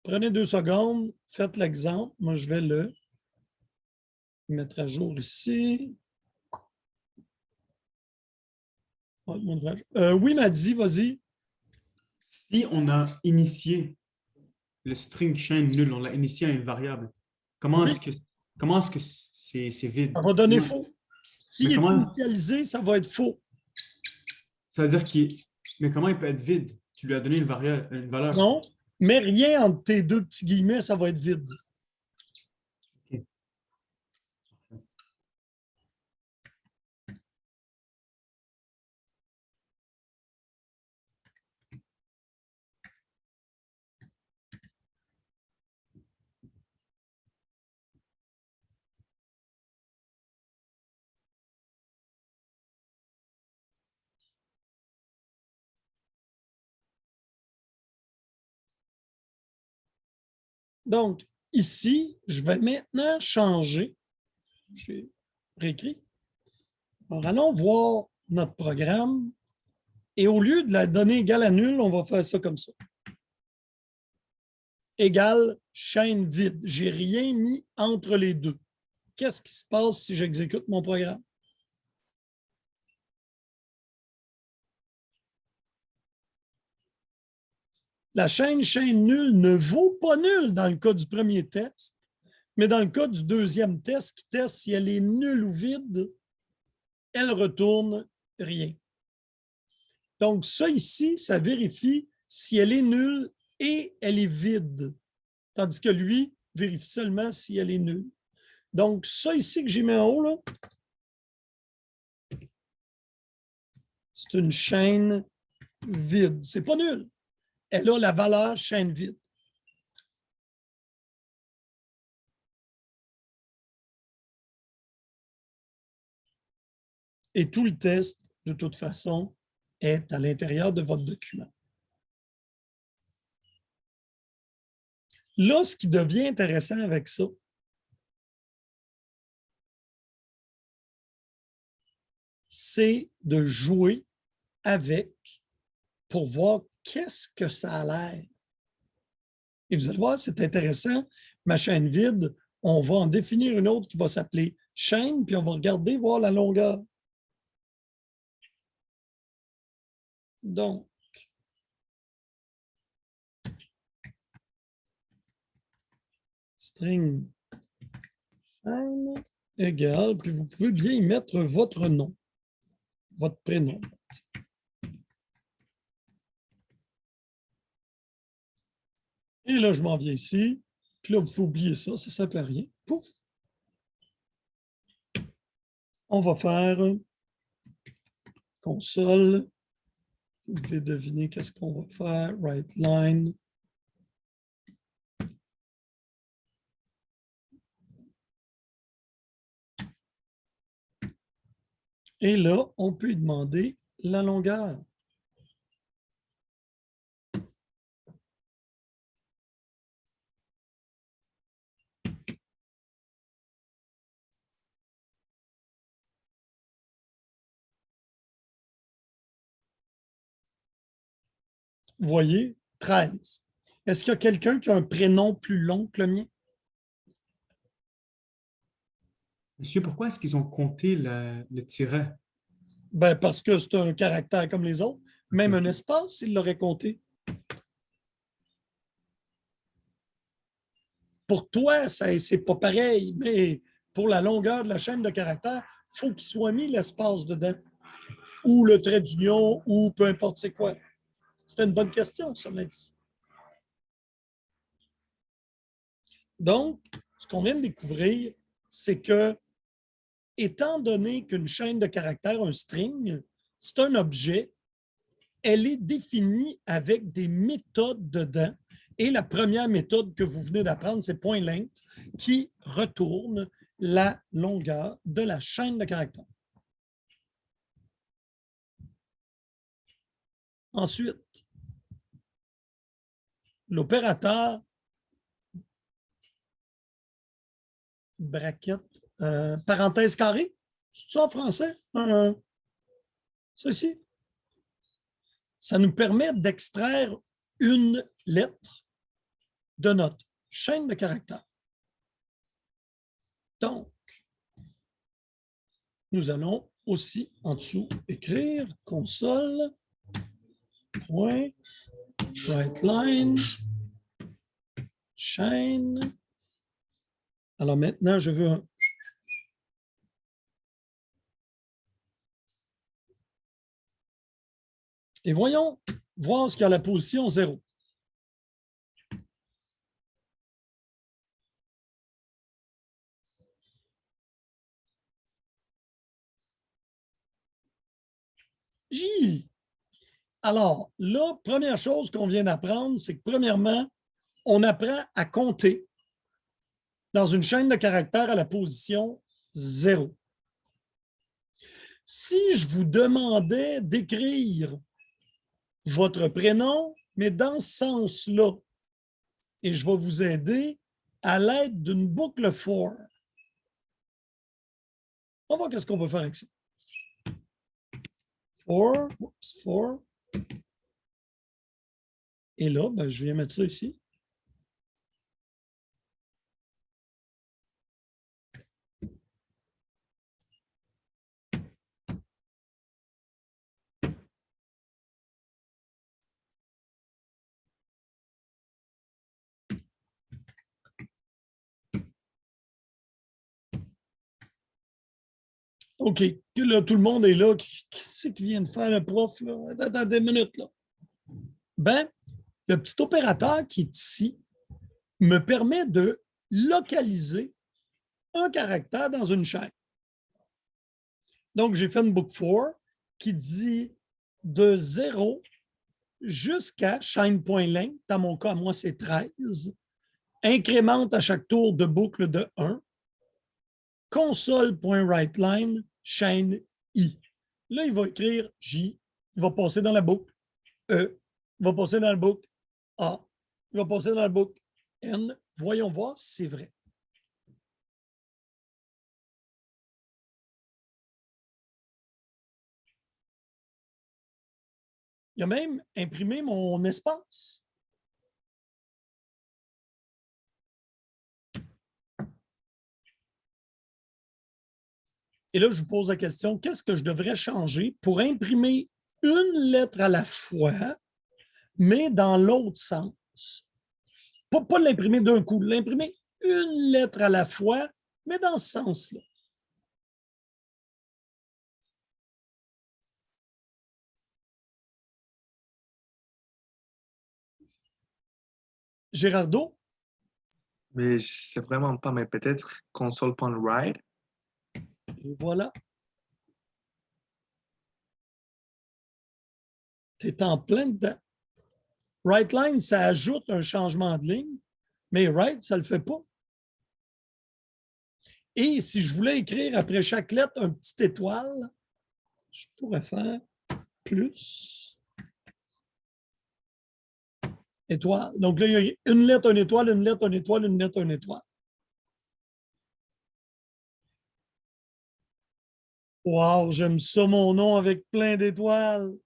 Prenez 2 secondes, faites l'exemple. Moi, je vais le mettre à jour ici. Oui, Maddy, vas-y. Si on a initié le string chaîne nulle, on l'a initié à une variable, comment Oui. est-ce que c'est vide? Ça va donner faux. S'il est comment- initialisé, ça va être faux. Ça veut dire mais comment il peut être vide? Tu lui as donné une valeur. Non, mais rien entre tes deux petits guillemets, ça va être vide. OK. Donc, ici, je vais maintenant changer. J'ai réécrit. Alors, allons voir notre programme. Et au lieu de la donner égale à nul, on va faire ça comme ça. Égale chaîne vide. Je n'ai rien mis entre les deux. Qu'est-ce qui se passe si j'exécute mon programme? La chaîne nulle ne vaut pas nul dans le cas du premier test, mais dans le cas du deuxième test qui teste si elle est nulle ou vide, elle retourne rien. Donc, ça ici, ça vérifie si elle est nulle et elle est vide, tandis que lui vérifie seulement si elle est nulle. Donc, ça ici que j'ai mis en haut, là, c'est une chaîne vide. Ce n'est pas nul. Elle a la valeur chaîne vide. Et tout le test, de toute façon, est à l'intérieur de votre document. Là, ce qui devient intéressant avec ça, c'est de jouer avec pour voir qu'est-ce que ça a l'air. Et vous allez voir, c'est intéressant. Ma chaîne vide, on va en définir une autre qui va s'appeler chaîne, puis on va regarder, voir la longueur. Donc, string chaîne égale, puis vous pouvez bien y mettre votre nom, votre prénom. Et là, je m'en viens ici. Puis là, vous pouvez oublier ça, ça ne sert à rien. Pouf! On va faire console. Vous devez deviner qu'est-ce qu'on va faire. Right line. Et là, on peut lui demander la longueur. Vous voyez, 13. Est-ce qu'il y a quelqu'un qui a un prénom plus long que le mien? Monsieur, pourquoi est-ce qu'ils ont compté le tiret? Ben, parce que c'est un caractère comme les autres. Même un espace, il l'aurait compté. Pour toi, c'est pas pareil, mais pour la longueur de la chaîne de caractères, il faut qu'il soit mis l'espace dedans. Ou le trait d'union, ou peu importe c'est quoi. C'était une bonne question, ça m'a dit. Donc, ce qu'on vient de découvrir, c'est que, étant donné qu'une chaîne de caractères, un string, c'est un objet, elle est définie avec des méthodes dedans. Et la première méthode que vous venez d'apprendre, c'est point_length, qui retourne la longueur de la chaîne de caractères. Ensuite, l'opérateur bracket, parenthèse carrée, c'est ça en français? Ceci. Ça nous permet d'extraire une lettre de notre chaîne de caractères. Donc, nous allons aussi en dessous écrire console point writeline chaîne. Alors maintenant, je veux un et voyons voir ce qu'il y a à la position 0. J. Alors, là, première chose qu'on vient d'apprendre, c'est que premièrement, on apprend à compter dans une chaîne de caractères à la position 0. Si je vous demandais d'écrire votre prénom, mais dans ce sens-là, et je vais vous aider à l'aide d'une boucle for. On va voir qu'est-ce qu'on peut faire avec ça. For. Et là, ben, je viens mettre ça ici. OK. Là, tout le monde est là. Qui c'est qui vient de faire le prof? Là? Attends des minutes. Là. Ben, le petit opérateur qui est ici me permet de localiser un caractère dans une chaîne. Donc, j'ai fait une book for qui dit de 0 jusqu'à chaîne.length. Dans mon cas, moi, c'est 13. Incrémente à chaque tour de boucle de 1. Console.writeline, chaîne I. Là, il va écrire J. Il va passer dans la boucle E. Il va passer dans la boucle A. Il va passer dans la boucle N. Voyons voir si c'est vrai. Il a même imprimé mon espace. Et là, je vous pose la question, qu'est-ce que je devrais changer pour imprimer une lettre à la fois, mais dans l'autre sens? Pas l'imprimer d'un coup, l'imprimer une lettre à la fois, mais dans ce sens-là. Gérardo? Mais je sais vraiment pas, mais peut-être console.write. Et voilà. Tu es en plein dedans. WriteLine, ça ajoute un changement de ligne, mais write, ça ne le fait pas. Et si je voulais écrire après chaque lettre un petit étoile, je pourrais faire plus étoile. Donc là, il y a une lettre, une étoile, une lettre, une étoile, une lettre, une étoile. Wow, j'aime ça, mon nom avec plein d'étoiles.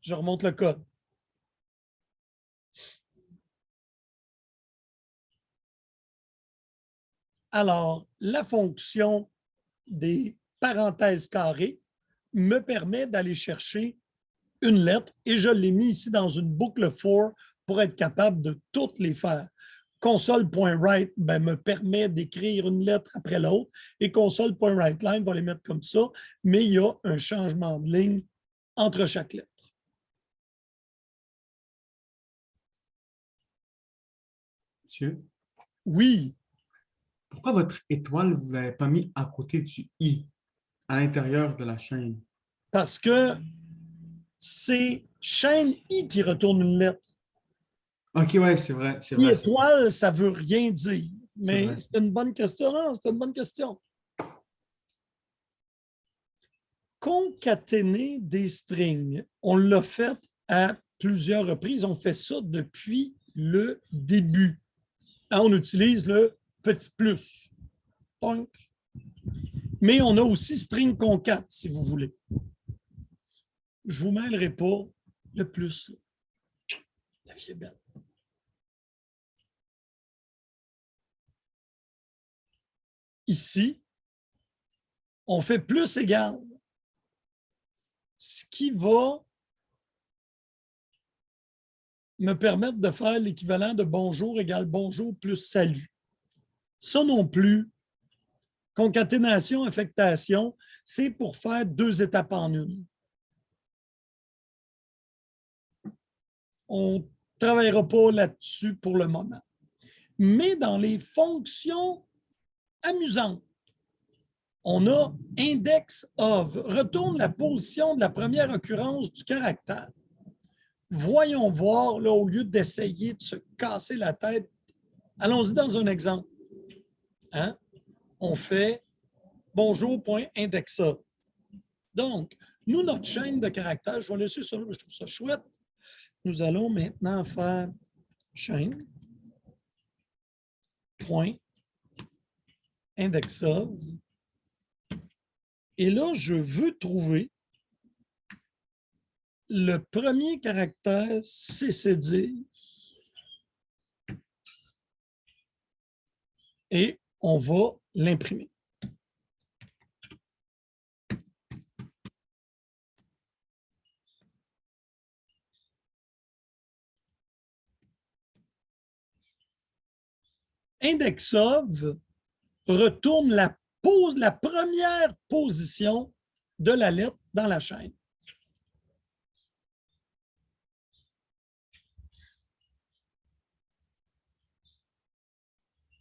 Je remonte le code. Alors, la fonction des parenthèses carrées me permet d'aller chercher une lettre et je l'ai mis ici dans une boucle for pour être capable de toutes les faire. Console.write me permet d'écrire une lettre après l'autre et console.writeLine va les mettre comme ça, mais il y a un changement de ligne entre chaque lettre. Monsieur, Oui, pourquoi votre étoile, vous ne l'avez pas mis à côté du i, à l'intérieur de la chaîne? parce que c'est chaîne I qui retourne une lettre. OK, ouais, c'est vrai, c'est Puis vrai. c'est vrai. étoile, ça ne veut rien dire. C'est Mais vrai. c'est une bonne question. Non, c'est une bonne question. Concaténer des strings. On l'a fait à plusieurs reprises. On fait ça depuis le début. On utilise le petit plus. Donc, mais on a aussi string concat, si vous voulez. Je ne vous mêlerai pas le plus. La vie est belle. Ici, on fait plus égal. Ce qui va me permettre de faire l'équivalent de bonjour égale bonjour plus salut. Ça non plus, concaténation, affectation, c'est pour faire deux étapes en une. On ne travaillera pas là-dessus pour le moment. Mais dans les fonctions amusantes, on a index of, retourne la position de la première occurrence du caractère. Voyons voir, là, au lieu d'essayer de se casser la tête, allons-y dans un exemple. Hein? On fait bonjour.indexa. Donc, nous, notre chaîne de caractères, je vais laisser ça, je trouve ça chouette. Nous allons maintenant faire chaîne, point, indexa. Et là, je veux trouver le premier caractère CCD. Et on va l'imprimer. Indexov retourne la première position de la lettre dans la chaîne.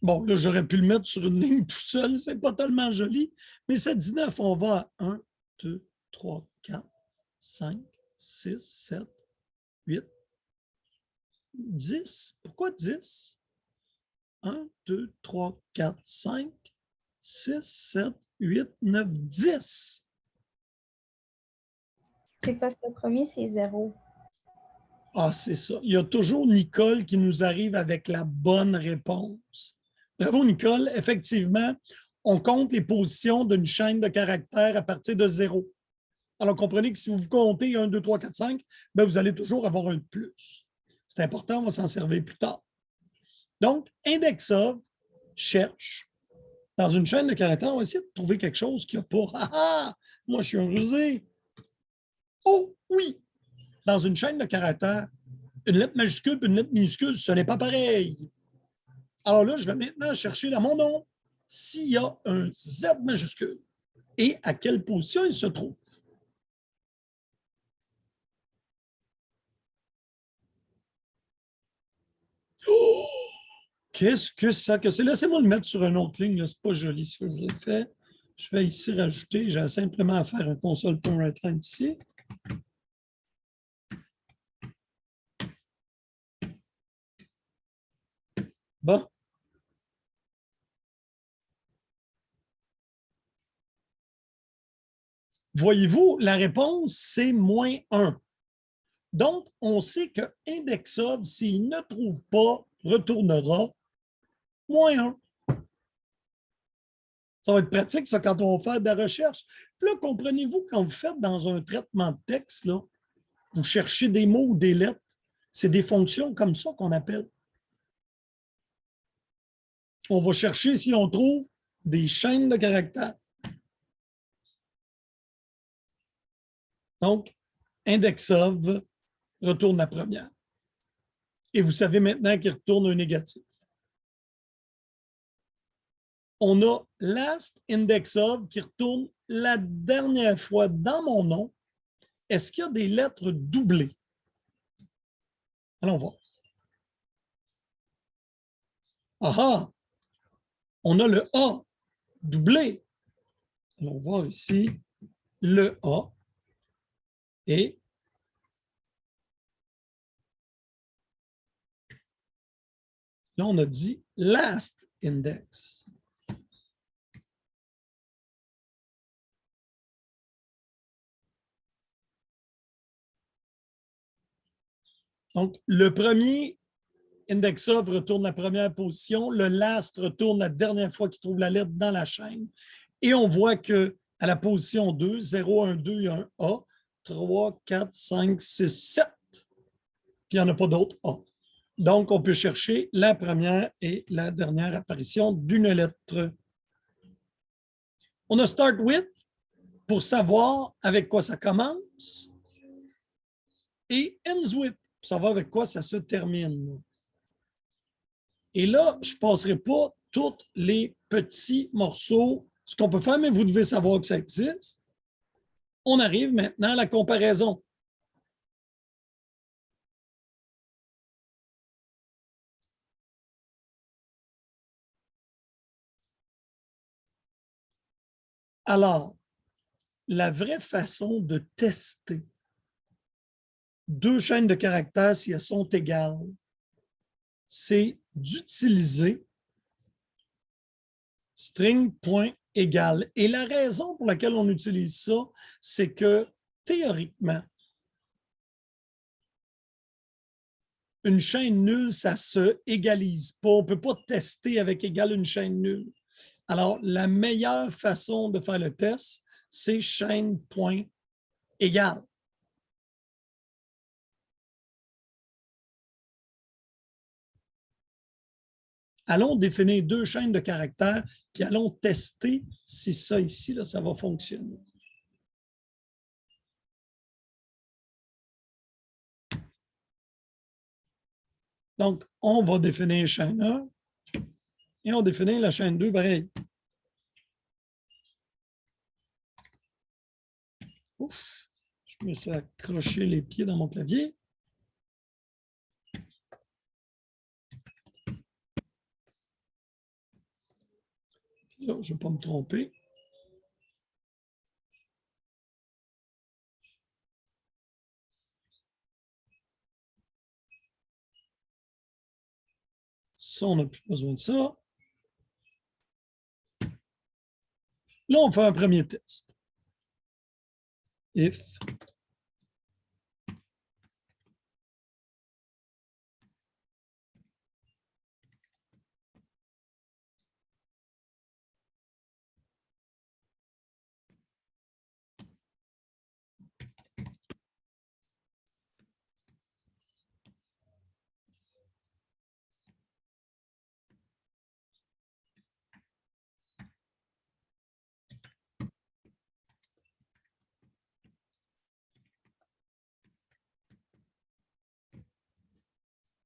Bon, là, j'aurais pu le mettre sur une ligne tout seul, c'est pas tellement joli, mais c'est 19. On va à 1, 2, 3, 4, 5, 6, 7, 8, 10. Pourquoi 10? 1, 2, 3, 4, 5, 6, 7, 8, 9, 10. C'est parce que le premier, c'est 0. Ah, c'est ça. Il y a toujours Nicole qui nous arrive avec la bonne réponse. Bravo, Nicole. Effectivement, on compte les positions d'une chaîne de caractères à partir de 0. Alors, comprenez que si vous comptez 1, 2, 3, 4, 5, bien, vous allez toujours avoir un de plus. C'est important, on va s'en servir plus tard. Donc, index of cherche. Dans une chaîne de caractères, on va essayer de trouver quelque chose qu'il n'y a pas. Ah ah! Moi, je suis un rusé. Oh, oui! Dans une chaîne de caractères, une lettre majuscule et une lettre minuscule, ce n'est pas pareil. Alors là, je vais maintenant chercher dans mon nom s'il y a un Z majuscule et à quelle position il se trouve. Oh! Qu'est-ce que ça que c'est? Laissez-moi le mettre sur une autre ligne. Ce n'est pas joli ce que je vous ai fait. Je vais ici rajouter. J'ai simplement à faire un console.writeline ici. Bon. Voyez-vous, la réponse, c'est -1. Donc, on sait que index of, s'il ne trouve pas, retournera -1. Ça va être pratique, ça, quand on va faire de la recherche. Puis là, comprenez-vous, quand vous faites dans un traitement de texte, là, vous cherchez des mots ou des lettres, c'est des fonctions comme ça qu'on appelle. On va chercher si on trouve des chaînes de caractères. Donc, index of retourne la première. Et vous savez maintenant qu'il retourne un négatif. On a last index of qui retourne la dernière fois dans mon nom. Est-ce qu'il y a des lettres doublées? Allons voir. Ah ah! On a le A doublé. Allons voir ici le A et là, on a dit last index. Donc, le premier index of retourne la première position, le last retourne la dernière fois qu'il trouve la lettre dans la chaîne. Et on voit qu'à la position 2, 0, 1, 2, il y a un A, 3, 4, 5, 6, 7. Puis il n'y en a pas d'autres A. Donc, on peut chercher la première et la dernière apparition d'une lettre. On a start with pour savoir avec quoi ça commence et ends with pour savoir avec quoi ça se termine. Et là, je ne passerai pas tous les petits morceaux, ce qu'on peut faire, mais vous devez savoir que ça existe. On arrive maintenant à la comparaison. Alors, la vraie façon de tester deux chaînes de caractères si elles sont égales, c'est d'utiliser string.égal. Et la raison pour laquelle on utilise ça, c'est que théoriquement, une chaîne nulle, ça ne se égalise pas. On ne peut pas tester avec égal une chaîne nulle. Alors, la meilleure façon de faire le test, c'est chaîne.égal. Allons définir deux chaînes de caractères, puis allons tester si ça ici, là, ça va fonctionner. Donc, on va définir chaîne 1 et on définit la chaîne 2 pareil. Ouf, je me suis accroché les pieds dans mon clavier. Là, je ne vais pas me tromper. Ça, on n'a plus besoin de ça. Là, on fait un premier test. If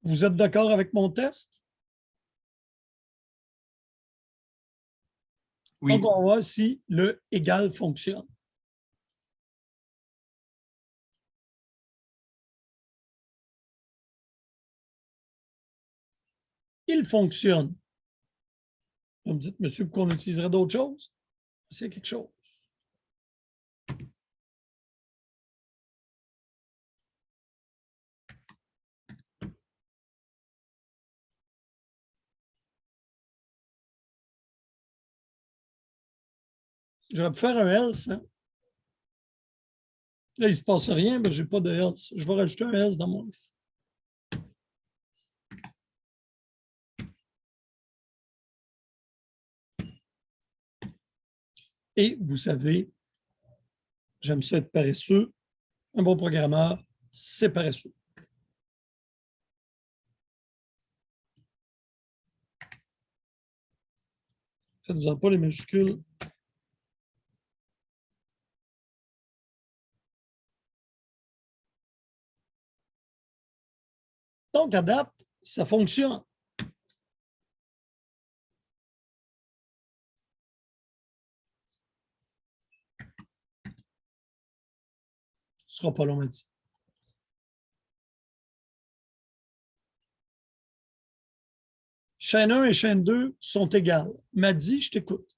Vous êtes d'accord avec mon test? Oui, Donc, on va voir si le égal fonctionne. Il fonctionne. Vous me dites, monsieur, qu'on utiliserait d'autres choses? C'est quelque chose. J'aurais pu faire un else. Hein? Là, il ne se passe rien, mais je n'ai pas de else. Je vais rajouter un else dans mon if. Et vous savez, j'aime ça être paresseux. Un bon programmeur, c'est paresseux. Faites-vous pas les majuscules. Donc, à date, ça fonctionne. Ce ne sera pas long, m'a dit. Chaîne 1 et chaîne 2 sont égales. M'a dit, je t'écoute.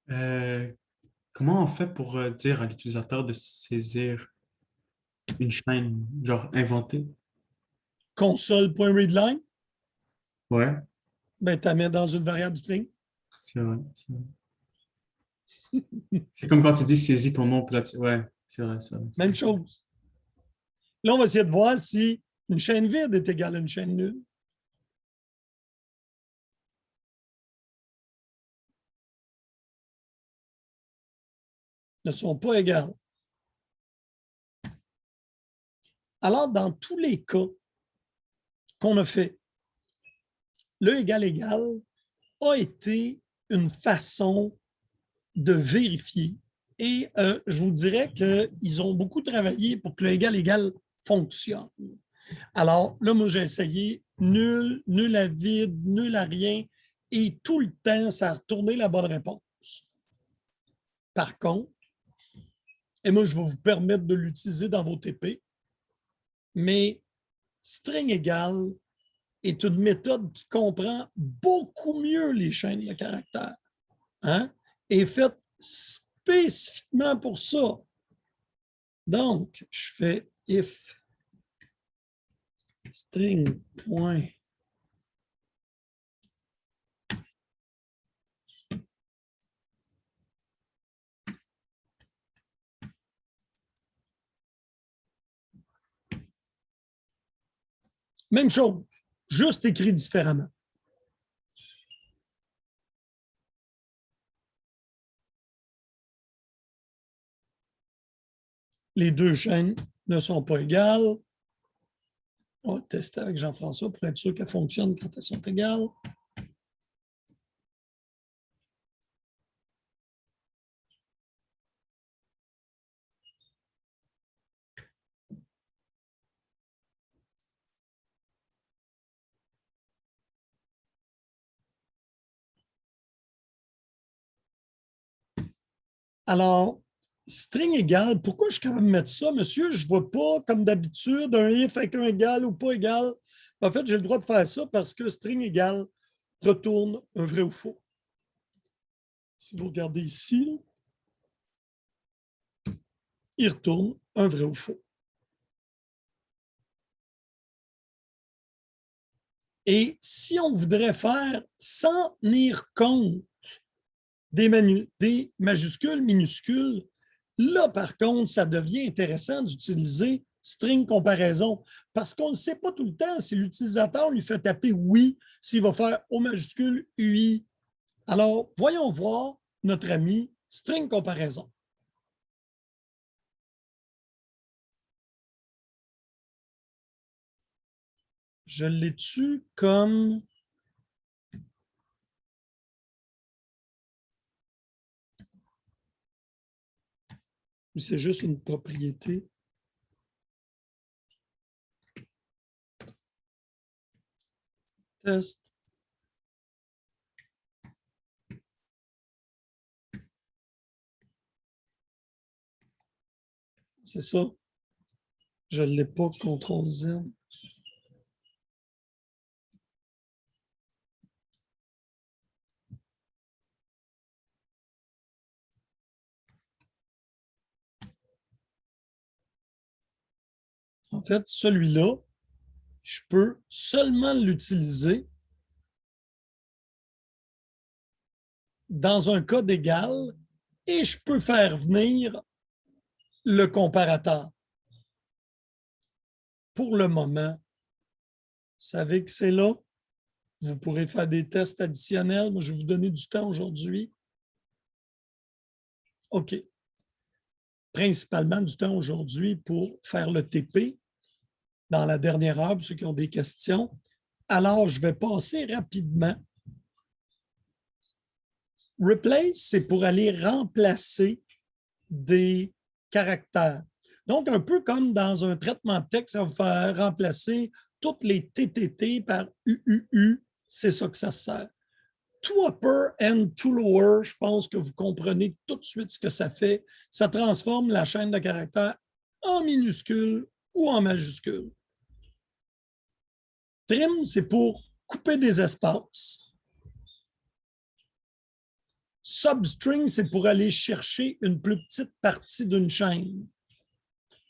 Comment on fait pour dire à l'utilisateur de saisir une chaîne, genre inventée? Console.readline, Ouais, ben, tu la mets dans une variable string. c'est vrai. C'est comme quand tu dis saisis ton nom, puis là, ouais, c'est vrai, c'est vrai. Même chose. Là, on va essayer de voir si une chaîne vide est égale à une chaîne nulle. Ne sont pas égales. Alors, dans tous les cas qu'on a fait, le égal a été une façon de vérifier. Et je vous dirais qu'ils ont beaucoup travaillé pour que le égal fonctionne. Alors, là, moi, j'ai essayé nul, nul à vide, nul à rien, et tout le temps, ça a retourné la bonne réponse. Par contre, et moi, je vais vous permettre de l'utiliser dans vos TP, mais string égal est une méthode qui comprend beaucoup mieux les chaînes de caractères. Hein? Et faite spécifiquement pour ça. Donc, je fais if string point même chose, juste écrit différemment. Les deux chaînes ne sont pas égales. On va tester avec Jean-François pour être sûr qu'elles fonctionnent quand elles sont égales. Alors, string égal, pourquoi je suis capable de mettre ça, monsieur? Je ne vois pas, comme d'habitude, un if avec un égal ou pas égal. En fait, j'ai le droit de faire ça parce que string égal retourne un vrai ou faux. Si vous regardez ici, il retourne un vrai ou faux. Et si on voudrait faire sans tenir compte des majuscules, minuscules, là, par contre, ça devient intéressant d'utiliser string comparaison parce qu'on ne sait pas tout le temps si l'utilisateur lui fait taper oui, s'il va faire au majuscule UI. Alors, voyons voir notre ami string comparaison. Je l'ai tu comme c'est juste une propriété. test. C'est ça. Je ne l'ai pas, CTRL-Z. En fait, celui-là, je peux seulement l'utiliser dans un cas d'égal et je peux faire venir le comparateur. Pour le moment, vous savez que c'est là. Vous pourrez faire des tests additionnels. Moi, je vais vous donner du temps aujourd'hui. OK. Principalement du temps aujourd'hui pour faire le TP dans la dernière heure, pour ceux qui ont des questions. Alors, je vais passer rapidement. Replace, c'est pour aller remplacer des caractères. Donc, un peu comme dans un traitement de texte, ça va faire remplacer toutes les TTT par UUU. C'est ça que ça sert. To upper and to lower, je pense que vous comprenez tout de suite ce que ça fait. Ça transforme la chaîne de caractères en minuscule ou en majuscule. Trim, c'est pour couper des espaces. Substring, c'est pour aller chercher une plus petite partie d'une chaîne.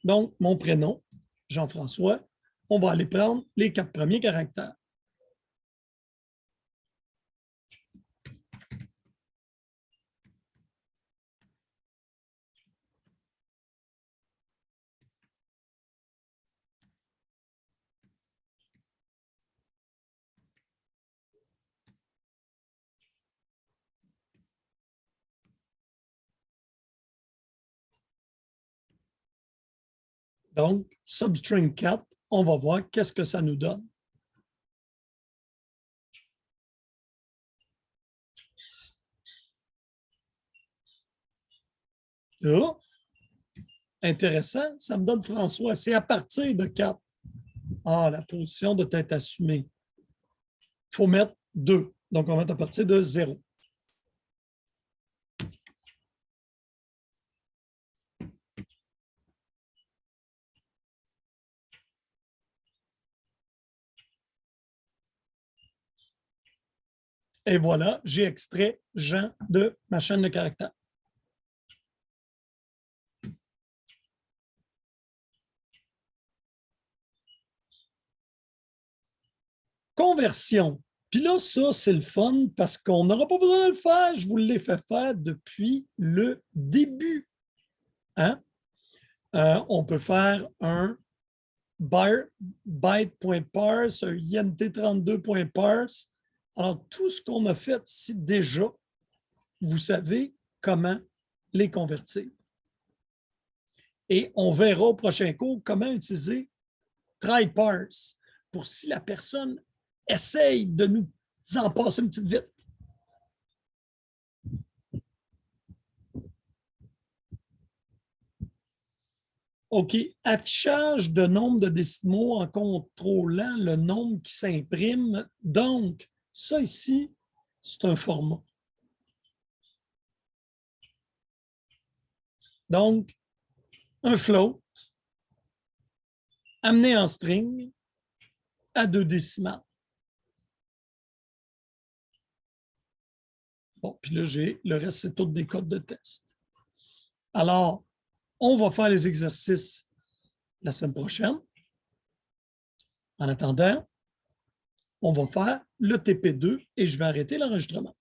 Donc, mon prénom, Jean-François, on va aller prendre les 4 premiers caractères. Donc, substring 4, on va voir qu'est-ce que ça nous donne. Oh, intéressant, ça me donne François. C'est à partir de 4. Ah, la position doit être assumée. Il faut mettre 2. Donc, on va mettre à partir de 0. Et voilà, j'ai extrait Jean de ma chaîne de caractères. Conversion. Puis là, ça, c'est le fun parce qu'on n'aura pas besoin de le faire. Je vous l'ai fait faire depuis le début. Hein? On peut faire un byte.parse, un int32.parse. Alors, tout ce qu'on a fait ici déjà, vous savez comment les convertir. Et on verra au prochain cours comment utiliser try-parse pour si la personne essaye de nous en passer une petite vite. OK. Affichage de nombre de décimaux en contrôlant le nombre qui s'imprime. Donc, ça ici, c'est un format. Donc, un float amené en string à 2 décimales. Bon, puis là, le reste, c'est toutes des codes de test. Alors, on va faire les exercices la semaine prochaine. En attendant, on va faire le TP2 et je vais arrêter l'enregistrement.